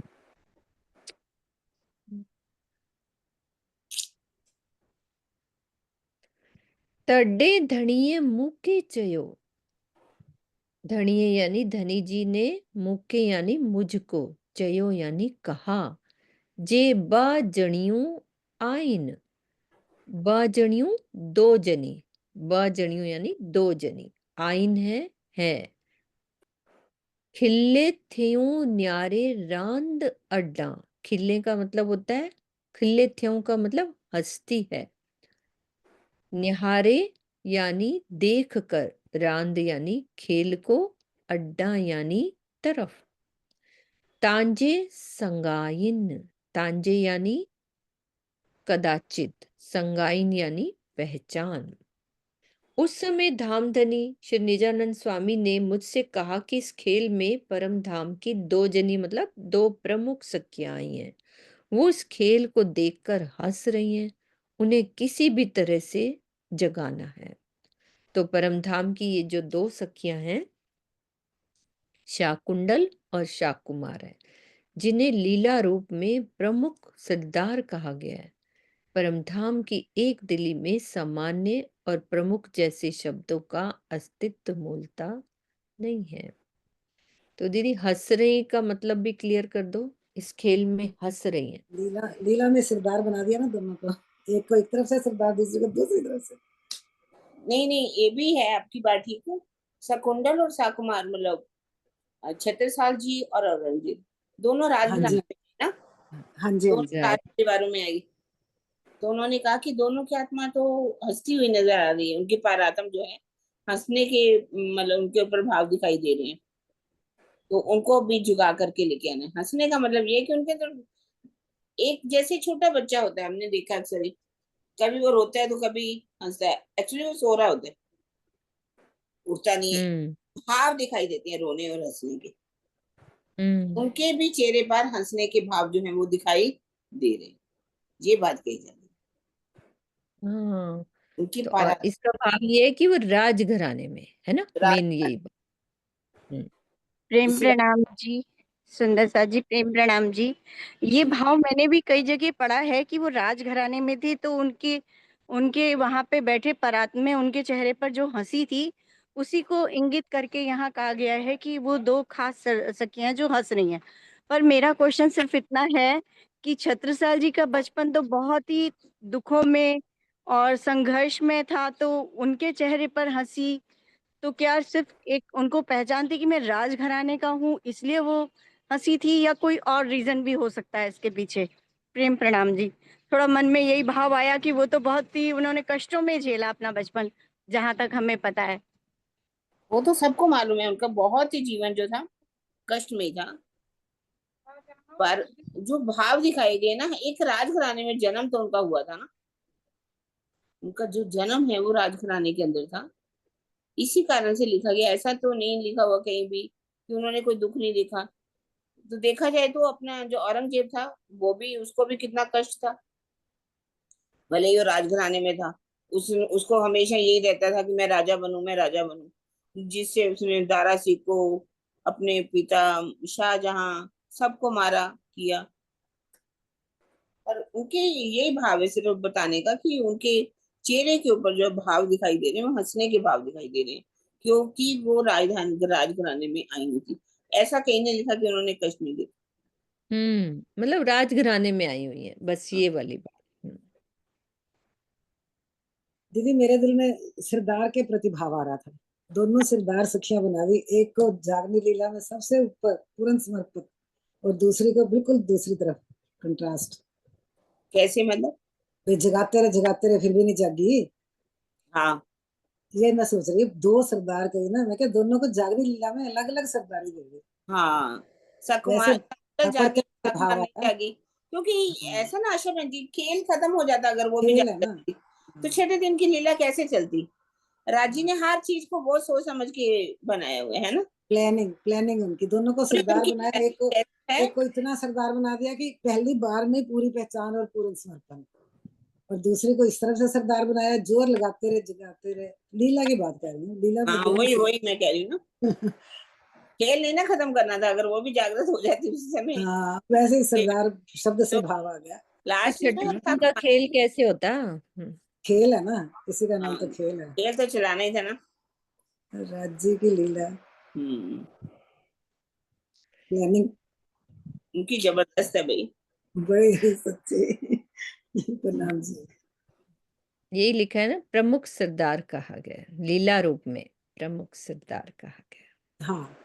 तड़े धणिये मुके चयो, धणिये यानी धनी जी ने, मुके यानी मुझको, चयो यानी कहा, जे बा जणियों आइन, बा जणियों दो जनी, बा जणियों यानी दो जनी, आइन है। खिल्ले थेऊ न्यारे रांद अड्डा, खिल्ले का मतलब होता है, खिल्ले थेऊ का मतलब हस्ती है, निहारे यानी देख कर, रांद यानी खेल को, अड्डा यानी तरफ। तांजे संगाइन, तांजे यानी कदाचित, संगाइन यानी पहचान। उस समय धामधनी श्री निजानंद स्वामी ने मुझसे कहा कि इस खेल में परम धाम की दो जनी मतलब दो प्रमुख सखियां आई हैं, वो इस खेल को देखकर हंस रही हैं, उन्हें किसी भी तरह से जगाना है। तो परम धाम की ये जो दो सखियां हैं, शाकुंडल और शाकुमार है, जिन्हें लीला रूप में प्रमुख सरदार कहा गया है। परमधाम की एक दिली में सामान्य और प्रमुख जैसे शब्दों का अस्तित्व मूलता नहीं है। तो दीदी हंस रही का मतलब भी क्लियर कर दो, इस खेल में हंस रही हैं। लीला में सरदार बना दिया ना दोनों को, एक को एक तरफ से सरदार, दूसरे को दूसरी तरफ से। नहीं, ये भी है आपकी बात ठीक है। शकुंडल और शाकुमार मतलब छत्रसाल जी और औरंगजेब दोनों राजघराने में ना, हाँ जी, दोनों राज परिवारों में आई। तो उन्होंने कहा कि दोनों की आत्मा तो हंसती हुई नजर आ रही है, उनके पारातम जो है हंसने के मतलब उनके ऊपर भाव दिखाई दे रहे हैं, तो उनको भी झुका करके लेके आना। हंसने का मतलब ये है कि उनके तो एक जैसे छोटा बच्चा होता है, हमने देखा अक्सर ही, कभी वो रोता है तो कभी हंसता है, एक्चुअली वो सो रहा होता है, उठता नहीं है, भाव दिखाई देते हैं रोने और हंसने के। उनके भी चेहरे पर हंसने के भाव जो है वो दिखाई दे रहे हैं, ये बात कही जा रही है। हाँ, उनकी तो पारा और इसका भाव ये है कि वो राजघराने में है ना, मेन यही बात। प्रेम प्रणाम जी, सुंदर सा जी, प्रेम प्रणाम जी। ये भाव मैंने भी कई जगह पढ़ा है कि वो राजघराने में थी, तो उनके उनके वहां पे बैठे परात में उनके चेहरे पर जो हंसी थी, उसी को इंगित करके यहाँ कहा गया है कि वो दो खास सखियां जो हंस रही हैं। पर मेरा क्वेश्चन सिर्फ इतना है कि छत्रसाल जी का बचपन तो बहुत ही दुखों में और संघर्ष में था, तो उनके चेहरे पर हंसी, तो क्या सिर्फ एक उनको पहचान थी कि मैं राजघराने का हूँ इसलिए वो हंसी थी, या कोई और रीजन भी हो सकता है इसके पीछे? प्रेम प्रणाम जी। थोड़ा मन में यही भाव आया कि वो तो बहुत ही उन्होंने कष्टों में झेला अपना बचपन, जहां तक हमें पता है। वो तो सबको मालूम है, उनका बहुत ही जीवन जो था कष्ट में था, पर जो भाव दिखाई गए ना, एक राजघराने में जन्म तो उनका हुआ था ना, उनका जो जन्म है वो राजघराने के अंदर था, इसी कारण से लिखा गया। ऐसा तो नहीं लिखा हुआ कहीं भी कि उन्होंने कोई दुख नहीं देखा। तो देखा जाए तो अपना जो औरंगजेब था, वो भी, उसको भी कितना कष्ट था, भले ही वो राजघराने में था, उसको हमेशा यही रहता था कि मैं राजा बनूं, मैं राजा बनूं, जिससे उसने दारा सिंह को, अपने पिता शाहजहां, सबको मारा किया। और उनके यही भाव है सिर्फ बताने का कि उनके चेहरे के ऊपर जो भाव दिखाई दे रहे हैं वो हंसने के भाव दिखाई दे रहे हैं, क्योंकि वो राजघराने में आई हुई थी। ऐसा कहीं नहीं लिखा कि उन्होंने कष्ट नहीं देखा। मतलब राजघराने में आई हुई है, बस ये वाली बात। दीदी मेरे दिल में सरदार के प्रति भाव आ रहा था, दोनों सरदार सखियां बना दी, एक को जागनी लीला में सबसे ऊपर पूर्ण समर्पित, और दूसरी को बिल्कुल दूसरी तरफ कंट्रास्ट। कैसे मतलब? वे जगाते रहे फिर भी नहीं जागी। हाँ, ये मैं सोच रही हूँ, दो सरदार कही ना, मैं क्या दोनों को जागनी लीला में अलग अलग सरदारी दे दी। हाँ, वैसे जागी, शाकुमार नहीं जागी, क्योंकि ऐसा ना आशा बहन जी, खेल खत्म हो जाता अगर वो भी खेल है जाग ना, जाती तो 6 दिन की लीला कैसे चलती। राजी ने हर चीज को बहुत सोच समझ के बनाया हुआ है ना, प्लानिंग उनकी, दोनों को सरदार उनकी बनाया, एक को इतना सरदार बना दिया कि पहली बार में पूरी पहचान और पूर्ण समर्पण, और दूसरे को इस तरफ से सरदार बनाया, जोर लगाते रहे, जगाते रहे। लीला की बात कर रही हूँ, लीला में हाँ दोनों वही मैं कह रही हूँ ना। खेल नहीं ना खत्म करना था, अगर वो भी जागृत हो जाती उसी समय हाँ, वैसे ही सरदार शब्द से भाव आ गया। लास्ट अच्छा, में ड्रामा का खेल कैसे होता? खेल है ना, किसी का नाम तो खेल है। खेल तो चलाना ही था ना। राज्य की लीला, प्लानिंग उनकी जबरदस्त है भाई। बड़ी सच्ची। प्रणाम जी। यही लिखा है ना, प्रमुख सरदार कहा गया, लीला रूप में प्रमुख सरदार कहा गया। हाँ,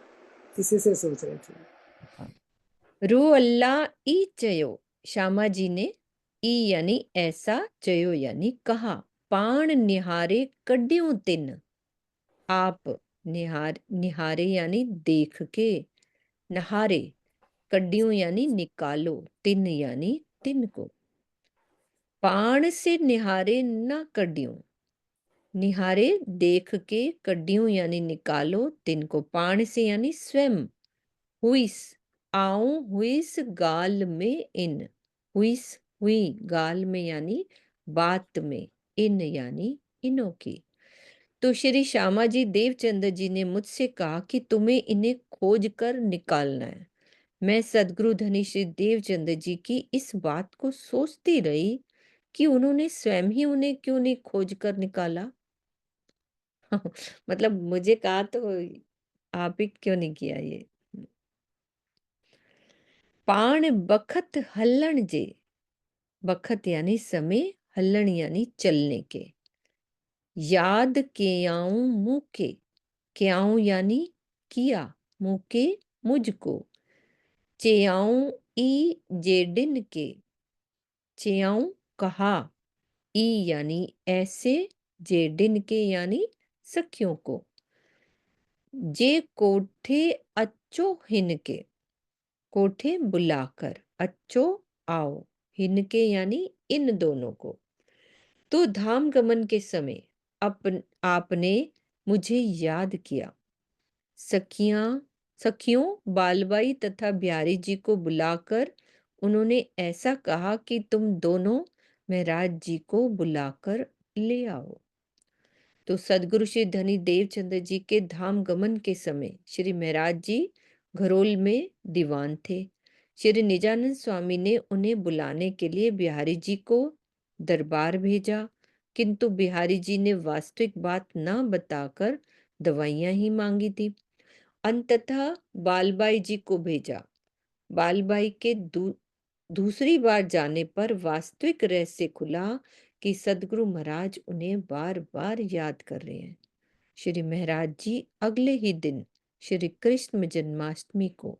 इसी से सोच रहे थे। रू अल्लाह ई चयो, श्यामा जी ने ई यानी ऐसा, चयो यानी कहा। पाण निहारे कड्डियों तिन, आप निहारे यानी देख के, नहारे कड्डियों यानी निकालो, तिन यानी तिन को। पाण से निहारे न कड्डियों, निहारे देख के, कड्डियों यानी निकालो, तिन को। पाण से यानी स्वयं। हुईस आऊं, हुईस गाल में इन, हुईस हुई गाल में यानी बात में, इन यानी इनों की। तो श्री श्यामा जी देवचंद्र जी ने मुझसे कहा कि तुम्हें इन्हें खोज कर निकालना है। मैं सदगुरु धनी श्री देवचंद्र जी की इस बात को सोचती रही कि उन्होंने स्वयं ही उन्हें क्यों नहीं खोज कर निकाला। मतलब मुझे कहा तो आप ही क्यों नहीं किया ये। पाण बखत हल्लण जे, बखत यानी समय, हल्लण यानी चलने के। याद केयाऊं मुके, केयाऊं यानी किया, मुके मुझको। चेयाऊं ई जेडिन के, चेयाऊं कहा, ई यानी ऐसे, जेडिन के यानी सखियों को। जे कोठे अच्छो हिनके, कोठे बुलाकर, अच्छो आओ, हिनके यानी इन दोनों को। तो धाम गमन के समय आपने मुझे याद किया। सखियों बालबाई तथा बिहारी जी को बुलाकर उन्होंने ऐसा कहा कि तुम दोनों महाराज जी को बुलाकर ले आओ। तो सदगुरु श्री धनी देवचंद्र जी के धाम गमन के समय श्री महाराज जी घरोल में दीवान थे। श्री निजानंद स्वामी ने उन्हें बुलाने के लिए बिहारी जी को दरबार भेजा, किंतु बिहारी जी ने वास्तविक बात ना बताकर दवाइयां ही मांगी थी। अंततः बालबाई जी को भेजा। बालबाई के दूसरी बार जाने पर वास्तविक रहस्य खुला कि सदगुरु महाराज उन्हें बार बार याद कर रहे हैं। श्री महाराज जी अगले ही दिन श्री कृष्ण जन्माष्टमी को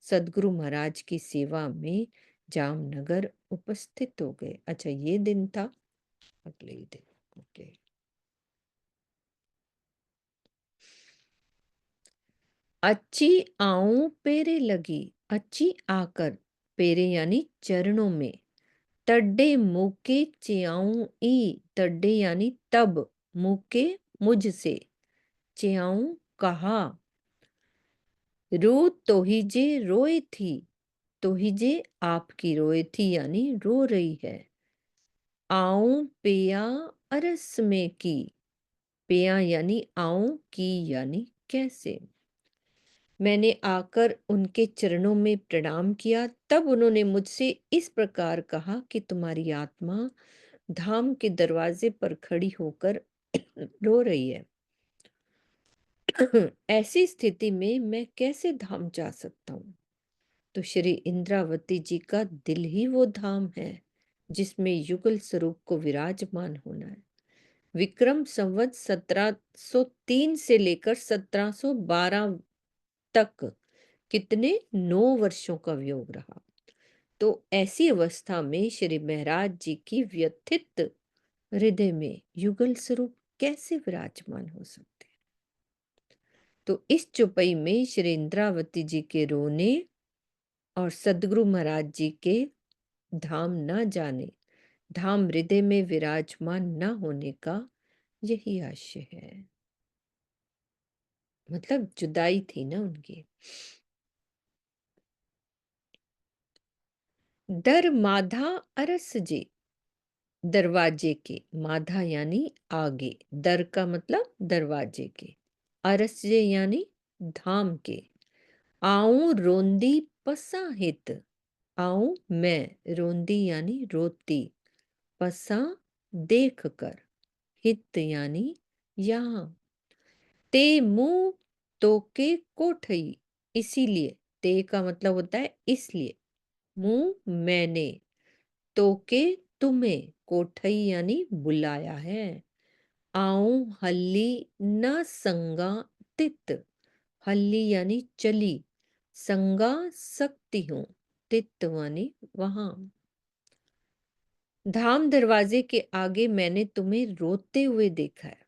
सदगुरु महाराज की सेवा में जामनगर उपस्थित हो गए। अच्छा, ये दिन था, अगले ही दिन। ओके। अच्छी आऊं पेरे लगी, अच्छी आकर, पेरे यानी चरणों में। तड्डे मुके चियाऊं ई, तड्डे यानी तब, मुके मुझसे, चियाऊं कहा। रो तोहिजे रोए थी, तोहिजे आपकी रोए थी यानी रो रही है। आऊं पिया अरस में की, पिया यानी आऊं, की यानी कैसे। मैंने आकर उनके चरणों में प्रणाम किया, तब उन्होंने मुझसे इस प्रकार कहा कि तुम्हारी आत्मा धाम के दरवाजे पर खड़ी होकर रो रही है। ऐसी स्थिति में मैं कैसे धाम जा सकता हूँ। तो श्री इंद्रावती जी का दिल ही वो धाम है जिसमें युगल स्वरूप को विराजमान होना है। विक्रम संवत 1703 से लेकर 1712 तक कितने 9 वर्षों का वियोग रहा। तो ऐसी अवस्था में श्री महाराज जी की व्यथित हृदय में युगल स्वरूप कैसे विराजमान हो सकते हैं। तो इस चुपई में श्री इंद्रावती जी के रोने और सदगुरु महाराज जी के धाम न जाने, धाम हृदय में विराजमान न होने का यही आशय है। मतलब जुदाई थी ना उनकी। दर माधा अरस जे, दरवाजे के, माधा यानी आगे, दर का मतलब दरवाजे के, अरस जे यानी धाम के। आऊं रोंदी पसा हित, आऊं मैं, रोंदी यानी रोती, पसा देख कर, हित यानी यहाँ, ते मुंह तोके कोठई, इसीलिए, ते का मतलब होता है इसलिए, मुंह मैंने, तोके तुम्हें, कोठई यानी बुलाया है, आऊं हल्ली न संगा तित, हल्ली यानी चली, संगा सकती हूँ, तित यानी वहां, धाम दरवाजे के आगे मैंने तुम्हें रोते हुए देखा है,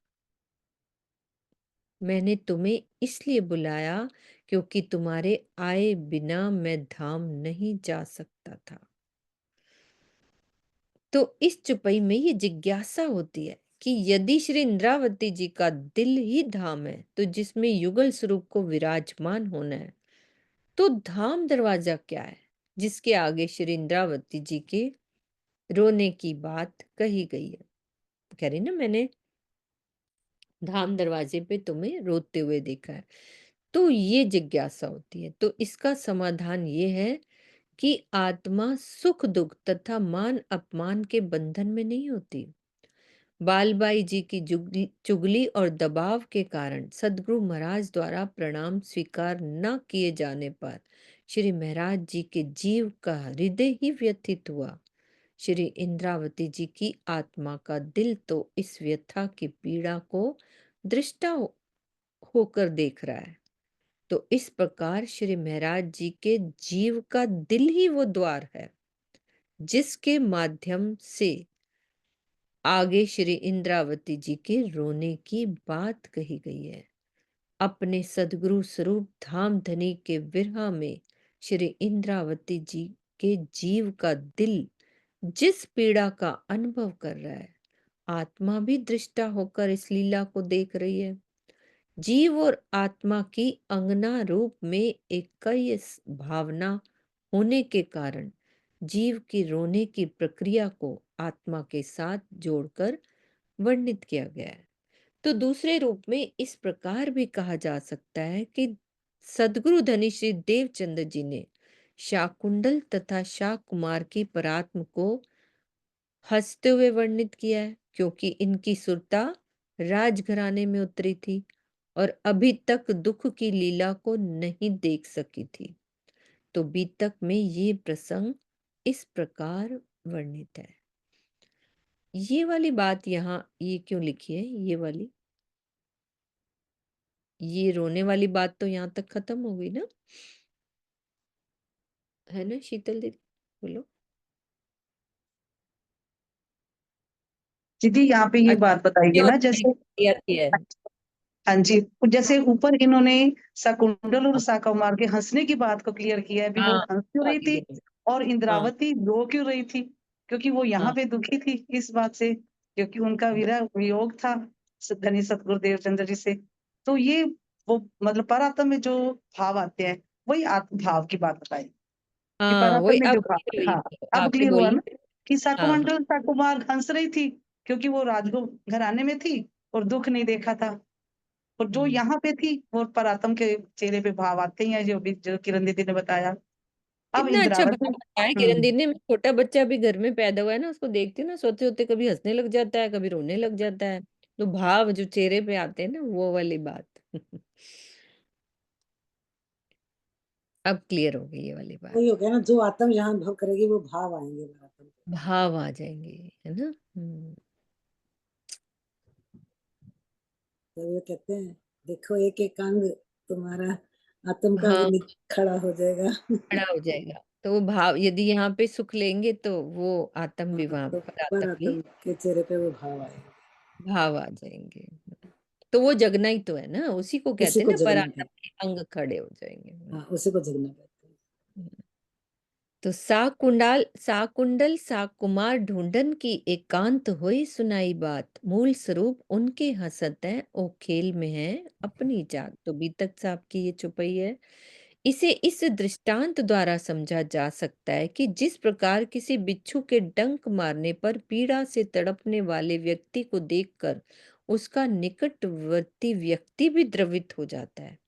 मैंने तुम्हें इसलिए बुलाया क्योंकि तुम्हारे आए बिना मैं धाम नहीं जा सकता था। तो इस चुपई में ये जिज्ञासा होती है कि यदि श्री इंद्रावती जी का दिल ही धाम है, तो जिसमें युगल स्वरूप को विराजमान होना है, तो धाम दरवाजा क्या है जिसके आगे श्री इंद्रावती जी के रोने की बात कही गई है। कह रही ना, मैंने धाम दरवाजे पे तुम्हें रोते हुए देखा है। तो ये जिज्ञासा होती है। तो इसका समाधान ये है कि आत्मा सुख दुख तथा मान अपमान के बंधन में नहीं होती। बालबाई जी की चुगली और दबाव के कारण सदगुरु महाराज द्वारा प्रणाम स्वीकार न किए जाने पर श्री महाराज जी के जीव का हृदय ही व्यथित हुआ। श्री इंद्रावती जी की आत्मा का दिल तो इस व्यथा की पीड़ा को दृष्टा होकर देख रहा है। तो इस प्रकार श्री महाराज जी के जीव का दिल ही वो द्वार है जिसके माध्यम से आगे श्री इंद्रावती जी के रोने की बात कही गई है। अपने सदगुरु स्वरूप धाम धनी के विरह में श्री इंद्रावती जी के जीव का दिल जिस पीड़ा का अनुभव कर रहा है, आत्मा भी दृष्टा होकर इस लीला को देख रही है। जीव और आत्मा की अंगना रूप में एक भावना होने के कारण जीव की रोने की प्रक्रिया को आत्मा के साथ जोड़कर वर्णित किया गया है। तो दूसरे रूप में इस प्रकार भी कहा जा सकता है कि सदगुरु धनी श्री देवचंद्र जी ने शाकुंडल तथा शाकुमार की परात्म को हंसते हुए वर्णित किया है, क्योंकि इनकी सुरता राजघराने में उतरी थी और अभी तक दुख की लीला को नहीं देख सकी थी। तो बीतक में ये प्रसंग इस प्रकार वर्णित है। ये वाली बात यहाँ ये क्यों लिखी है, ये रोने वाली बात तो यहाँ तक खत्म हो गई ना, है ना शीतल दीदी, बोलो। दीदी यहाँ पे ये बात बताइए ना, जैसे क्लियर किया है। हाँ जी, जैसे ऊपर इन्होंने शकुंतल और शाकुमार के हंसने की बात को क्लियर किया है, भी वो हंस क्यों रही थी और इंद्रावती रो क्यों रही थी, क्योंकि वो यहाँ पे दुखी थी इस बात से, क्योंकि उनका वियोग था धनी सतगुरु देवचंद्र जी से। तो ये वो मतलब परात्म में जो भाव आते हैं वही आत्म भाव की बात बताई कि परात्म वही में अब जो भाव, हाँ अब आपने क्लियर हुआ बोली। ना कि शाकुंतल शाकुमार हंस रही थी क्योंकि वो राजघराने में थी और दुख नहीं देखा था, और जो यहाँ पे थी वो परात्म के चेहरे पे भाव आते हैं, जो किरण दीदी ने बताया। अब कितना अच्छा इंद्रावती, बताया किरण दीदी ने। छोटा बच्चा भी घर में पैदा हुआ है ना, उसको देखती हूँ ना, सोते सोते कभी हंसने लग जाता है, कभी रोने लग जाता है। तो भाव जो चेहरे पे आते हैं ना, वो वाली बात अब क्लियर हो गई ये वाली बात। वही हो गया ना, जो आत्म जहाँ अनुभव करेगी वो भाव आएंगे, भाव आ जाएंगे, है ना। तो ये कहते हैं देखो एक एक अंग तुम्हारा आत्म का हाँ, भी खड़ा हो जाएगा। खड़ा हो जाएगा। तो वो भाव यदि यहाँ पे सुख लेंगे तो वो आत्म भी वहां तो पर पर आत्म भी आत्म के चेहरे पे वो भाव आएगा, भाव आ जाएंगे। तो वो जगना ही तो है ना, उसी को उसी कहते हैं को ना, पर जगना आत्म कहते के अंग खड़े हो जाएंगे। हैं। हाँ, उसी को जगना कहते हैं। तो साकुंडल साकुमार ढूंढन की एकांत होई सुनाई बात, मूल स्वरूप उनके हसत है ओ खेल में है अपनी जात। तो बीतक साहब की ये चुपई है। इसे इस दृष्टांत द्वारा समझा जा सकता है कि जिस प्रकार किसी बिच्छू के डंक मारने पर पीड़ा से तड़पने वाले व्यक्ति को देखकर उसका निकटवर्ती व्यक्ति भी द्रवित हो जाता है,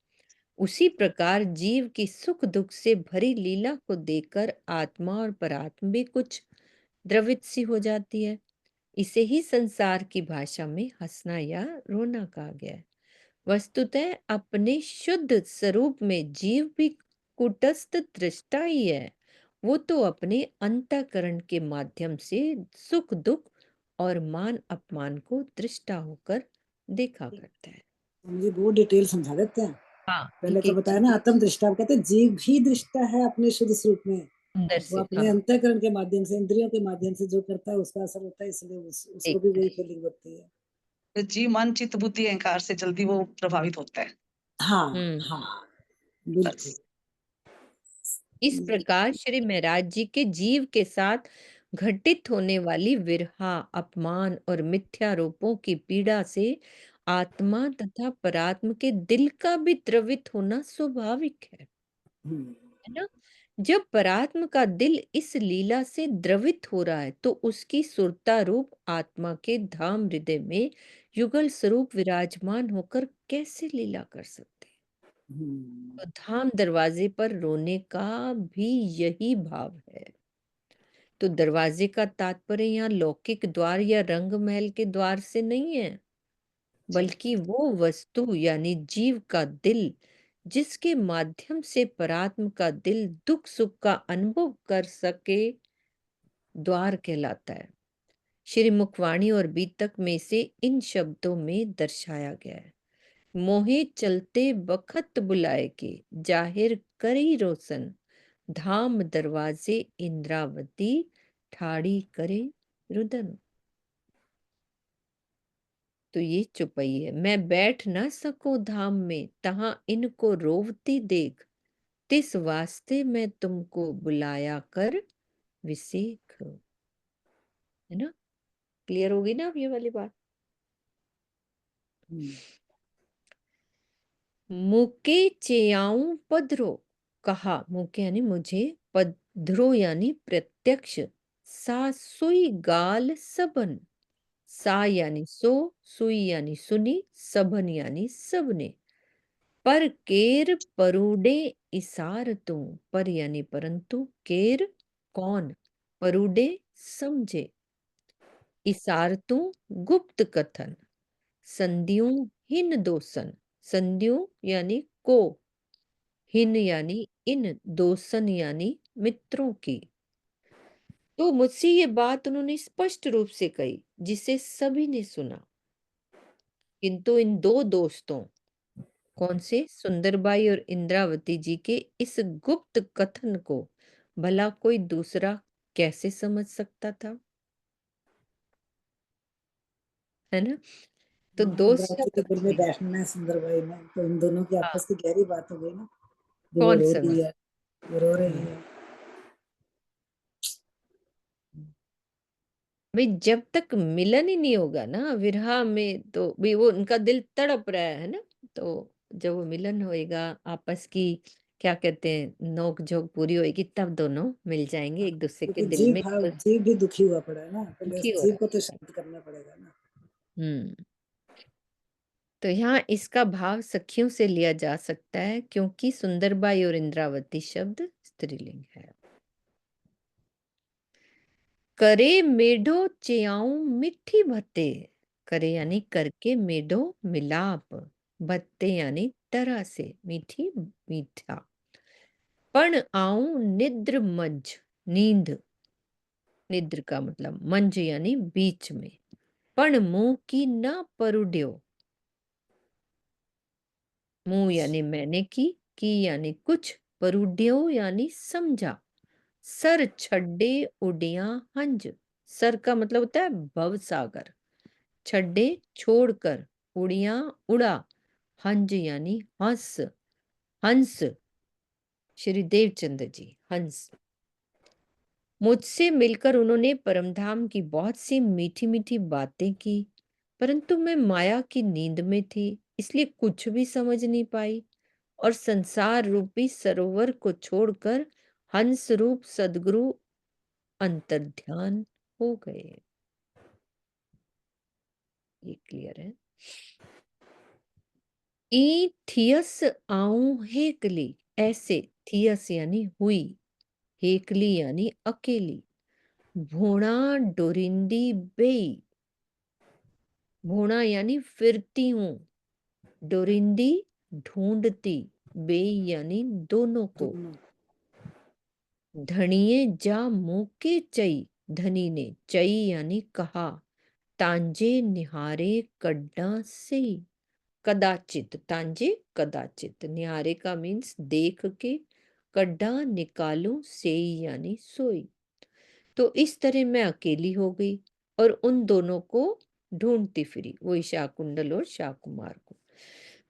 उसी प्रकार जीव की सुख दुख से भरी लीला को देखकर आत्मा और परात्मा भी कुछ द्रवित सी हो जाती है। इसे ही संसार की भाषा में हंसना या रोना कहा गया है। वस्तुतः अपने शुद्ध स्वरूप में जीव भी कुटस्थ दृष्टा ही है। वो तो अपने अंतःकरण के माध्यम से सुख दुख और मान अपमान को दृष्टा होकर देखा करता है। मुझे बहुत डिटेल समझा देते हैं। हाँ, पहले एक तो एक बताया ना, आत्म दृष्टा कहते हैं जीव भी दृष्टा है अपने शुद्ध स्वरूप में। अंदर वो से। अपने हाँ, अंतःकरण के माध्यम से, इंद्रियों के माध्यम से जो करता है उसका असर होता है, इसलिए उसको एक भी वही फीलिंग होती है। तो जीव मन चित्त बुद्धि अहंकार से जल्दी वो प्रभावित होता है। हाँ हाँ बिल्कुल। बस इस प्रकार श्री महाराज जी के जीव के साथ घटित होने वाली विरहा, अपमान और मिथ्यारोपों की पीड़ा से आत्मा तथा परात्म के दिल का भी द्रवित होना स्वाभाविक है ना? जब परात्म का दिल इस लीला से द्रवित हो रहा है तो उसकी सुरता रूप आत्मा के धाम हृदय में युगल स्वरूप विराजमान होकर कैसे लीला कर सकते हैं? तो धाम दरवाजे पर रोने का भी यही भाव है। तो दरवाजे का तात्पर्य यहाँ लौकिक द्वार या रंग महल के द्वार से नहीं है, बल्कि वो वस्तु यानी जीव का दिल जिसके माध्यम से परात्म का दिल दुख सुख का अनुभव कर सके, द्वार कहलाता है। श्री मुखवाणी और बीतक में से इन शब्दों में दर्शाया गया है। मोहे चलते बखत बुलाए के जाहिर करी रोशन, धाम दरवाजे इंद्रावती ठाड़ी करे रुदन। तो ये चुपई है। मैं बैठ न सको धाम में, तहां इनको रोवती देख, तिस वास्ते मैं तुमको बुलाया कर विसेख। है ना? क्लियर होगी ना अब ये वाली बात? मुके चेयाऊं पधरो, कहा मुके यानी मुझे, पधरो यानी प्रत्यक्ष, सा सुई गाल सबन, सा यानी सो, सुई यानी सुनी, सबन यानी सबने। पर केर परूडे इसार तू, पर यानी परंतु, केर कौन, परूडे समझे, इसार तू गुप्त कथन, संधियों हिन दोसन, संधियों यानी को, हिन यानी इन, दोसन यानी मित्रों की। तो मुझसे ये बात उन्होंने स्पष्ट रूप से कही जिसे सभी ने सुना, किंतु इन दो दोस्तों, कौन से, सुंदरबाई और इंद्रावती जी के इस गुप्त कथन को भला कोई दूसरा कैसे समझ सकता था? है ना? तो दोस्त इंद्रावती के शब्द दिल में बैठना है सुंदरबाई में, तो इन दोनों की हाँ, आपस की गहरी बात हो गई ना, जो वो कौन रो समझ? रही है, वो रो रही है। भाई जब तक मिलन ही नहीं होगा ना विरहा में, तो भाई वो उनका दिल तड़प रहा है ना, तो जब वो मिलन होएगा, आपस की क्या कहते हैं नोक झोंक पूरी होएगी, तब दोनों मिल जाएंगे एक दूसरे के क्योंकि दिल में। तो जीव भी दुखी हुआ पड़ा है ना, पहले दुखी उस हो जीव रहा को तो है। शांत करना पड़ेगा ना। हम्म। तो यहाँ इसका भाव सखियों से लिया जा सकता है, क्योंकि सुंदरबाई और इंद्रावती शब्द स्त्रीलिंग है। करे मेढो चेयाऊं मिठी भते, करे यानी करके, मेढो मिलाप, भत्ते यानी तरह से, मीठी मीठा। पण आऊं निद्र मज, नींद, निद्र का मतलब मंज यानी बीच में, पण मुंह की न परुड्यो, मुंह यानी मैंने की यानी कुछ, परुड्यो यानी समझा, सर छड्डे उडिया हंज, सर का मतलब होता है भव सागर, छड्डे छोड़कर, उड़िया उड़ा, हंज यानी हंस, हंस श्री देवचंद्र जी हंस। मुझसे मिलकर उन्होंने परमधाम की बहुत सी मीठी मीठी बातें की, परंतु मैं माया की नींद में थी, इसलिए कुछ भी समझ नहीं पाई और संसार रूपी सरोवर को छोड़कर हंस रूप सदगुरु अंतर्ध्यान हो गए। ये क्लियर है? ई थियस आऊं हेकली, ऐसे, थियस यानी हुई, हेकली यानी अकेली, भोणा डोरिंदी बेई, भोणा यानी फिरती हूँ, डोरिंदी ढूंढती, बेई यानी दोनों को, धनिये जा मुके चई, धनी ने, चई यानी कहा, तांजे निहारे कड्डा से, कदाचित, तांजे कदाचित, निहारे का मीन्स देख के, कड्डा निकालो, से यानी सोई। तो इस तरह मैं अकेली हो गई और उन दोनों को ढूंढती फिरी, वही शाकुंडल और शाकुमार को।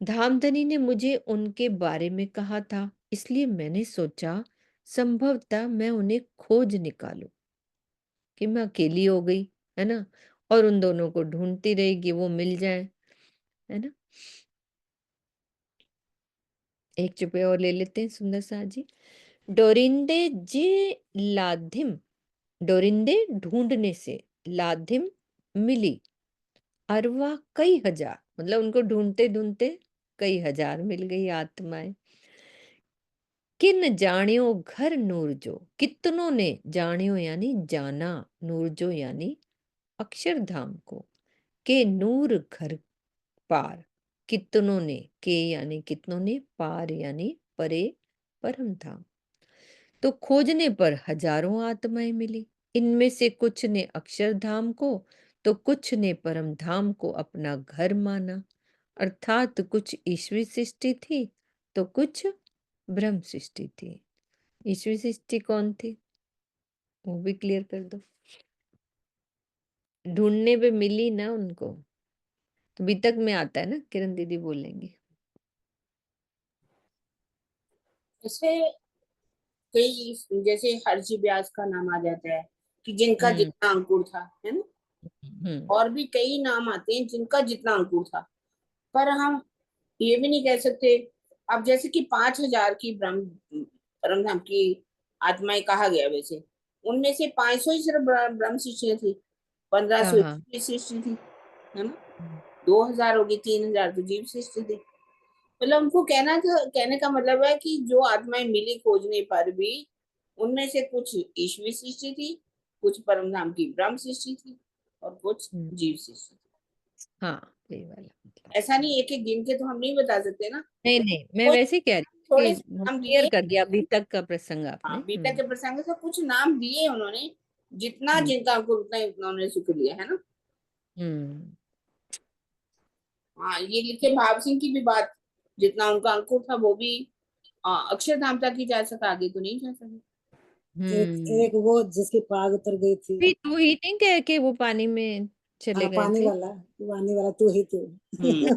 धामधनी ने मुझे उनके बारे में कहा था, इसलिए मैंने सोचा संभवतः मैं उन्हें खोज निकालूं, कि मैं अकेली हो गई है ना, और उन दोनों को ढूंढती रहेगी, वो मिल जाए, है ना। एक चुपे और ले लेते हैं सुंदर सा जी। डोरिंदे जे लाधिम, डोरिंदे ढूंढने से, लाधिम मिली, अरवा कई हजार, मतलब उनको ढूंढते ढूंढते कई हजार मिल गई आत्माएं। किन जानियो घर नूर जो, कितनों ने, जानियो यानी जाना, नूर जो यानी अक्षरधाम को, के नूर घर पार, कितनों ने, के यानी कितनों ने, पार यानी परे, परम धाम। तो खोजने पर हजारों आत्माएं मिली, इनमें से कुछ ने अक्षरधाम को तो कुछ ने परम धाम को अपना घर माना, अर्थात कुछ ईश्वरी सृष्टि थी तो कुछ ब्रह्म सृष्टि थी। ईश्वरी सृष्टि कौन थी, वो भी क्लियर कर दो। ढूंढने पे मिली ना उनको, तो बीतक में आता है ना, किरण दीदी बोलेंगे। इससे कई, जैसे हर्षी व्यास का नाम आ जाता है कि जिनका जितना अंकुर था, है ना। और भी कई नाम आते हैं जिनका जितना अंकुर था, पर हम ये भी नहीं कह सकते। अब जैसे कि 5,000 की ब्रह्म परमधाम की आत्माएं कहा गया, वैसे उनमें से 500 ही सिर्फ ब्रह्म शिष्य थी, 1500 शिष्य थी, है ना। 2,000 होगी, 3,000 तो जीव शिष्य थी। मतलब उनको कहना था, कहने का मतलब है कि जो आत्माएं मिली खोजने पर भी, उनमें से कुछ ईश्वरी सृष्टि थी, कुछ परमधाम की ब्रह्म सृष्टि थी, और कुछ जीव सृष्टि थी। हाँ, ये वाला ऐसा नहीं एक एक गिन के तो हम नहीं बता सकते ना। नहीं नहीं, मैं वैसे कह रही हूँ थोड़े कि हम नाम क्लियर दिए, कर दिया अभी तक का प्रसंग आपने। बीता के प्रसंग से कुछ नाम दिए उन्होंने, जितना जिनका अंकुर उतना ही उतना उन्होंने सुख लिया, है ना। हाँ, ये लिखे भाव सिंह की भी बात, जितना उनका अंकुर था वो भी अक्षरधाम तक ही जा सका, आगे तो नहीं जा सका। एक वो जिसकी पाग उतर गई थी, तू ही नहीं कह के वो पानी में चले गए पानी थे। वाला तू ही तू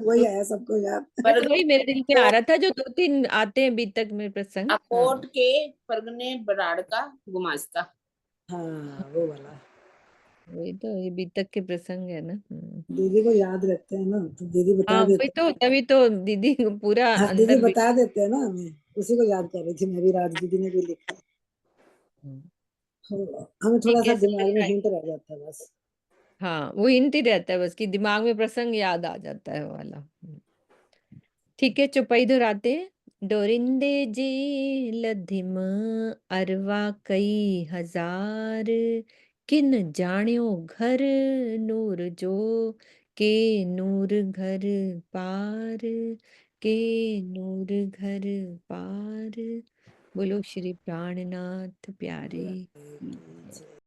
वही आया सबको याद। पर तो वही मेरे दिल में आ रहा था, जो 2-3 आते हैं बीतक में प्रसंग। अकोट के परगने बराड़ का गुमास्ता, हाँ वो वाला, वही तो, ये बीतक के प्रसंग है ना। दीदी को याद रखते हैं ना, तो दीदी बता हाँ, वही देते तो, तभी तो दीदी पूरा हाँ, दीदी अंदर बता देते हैं ना हमें, उसी को याद कर रही थी मैं भी, राज दीदी ने भी लिखा। हमें थोड़ा सा दिमाग में हिंट रह जाता है बस। हाँ, वो हिंट ही रहता है बस, कि दिमाग में प्रसंग याद आ जाता है वो वाला। ठीक है, चौपाई दोहराते हैं। डोरिंदे जी लधिम, अरवा कई हजार, किन जानियो घर नूर जो, के नूर घर पार, के नूर घर पार। बोलो श्री प्राणनाथ प्यारे।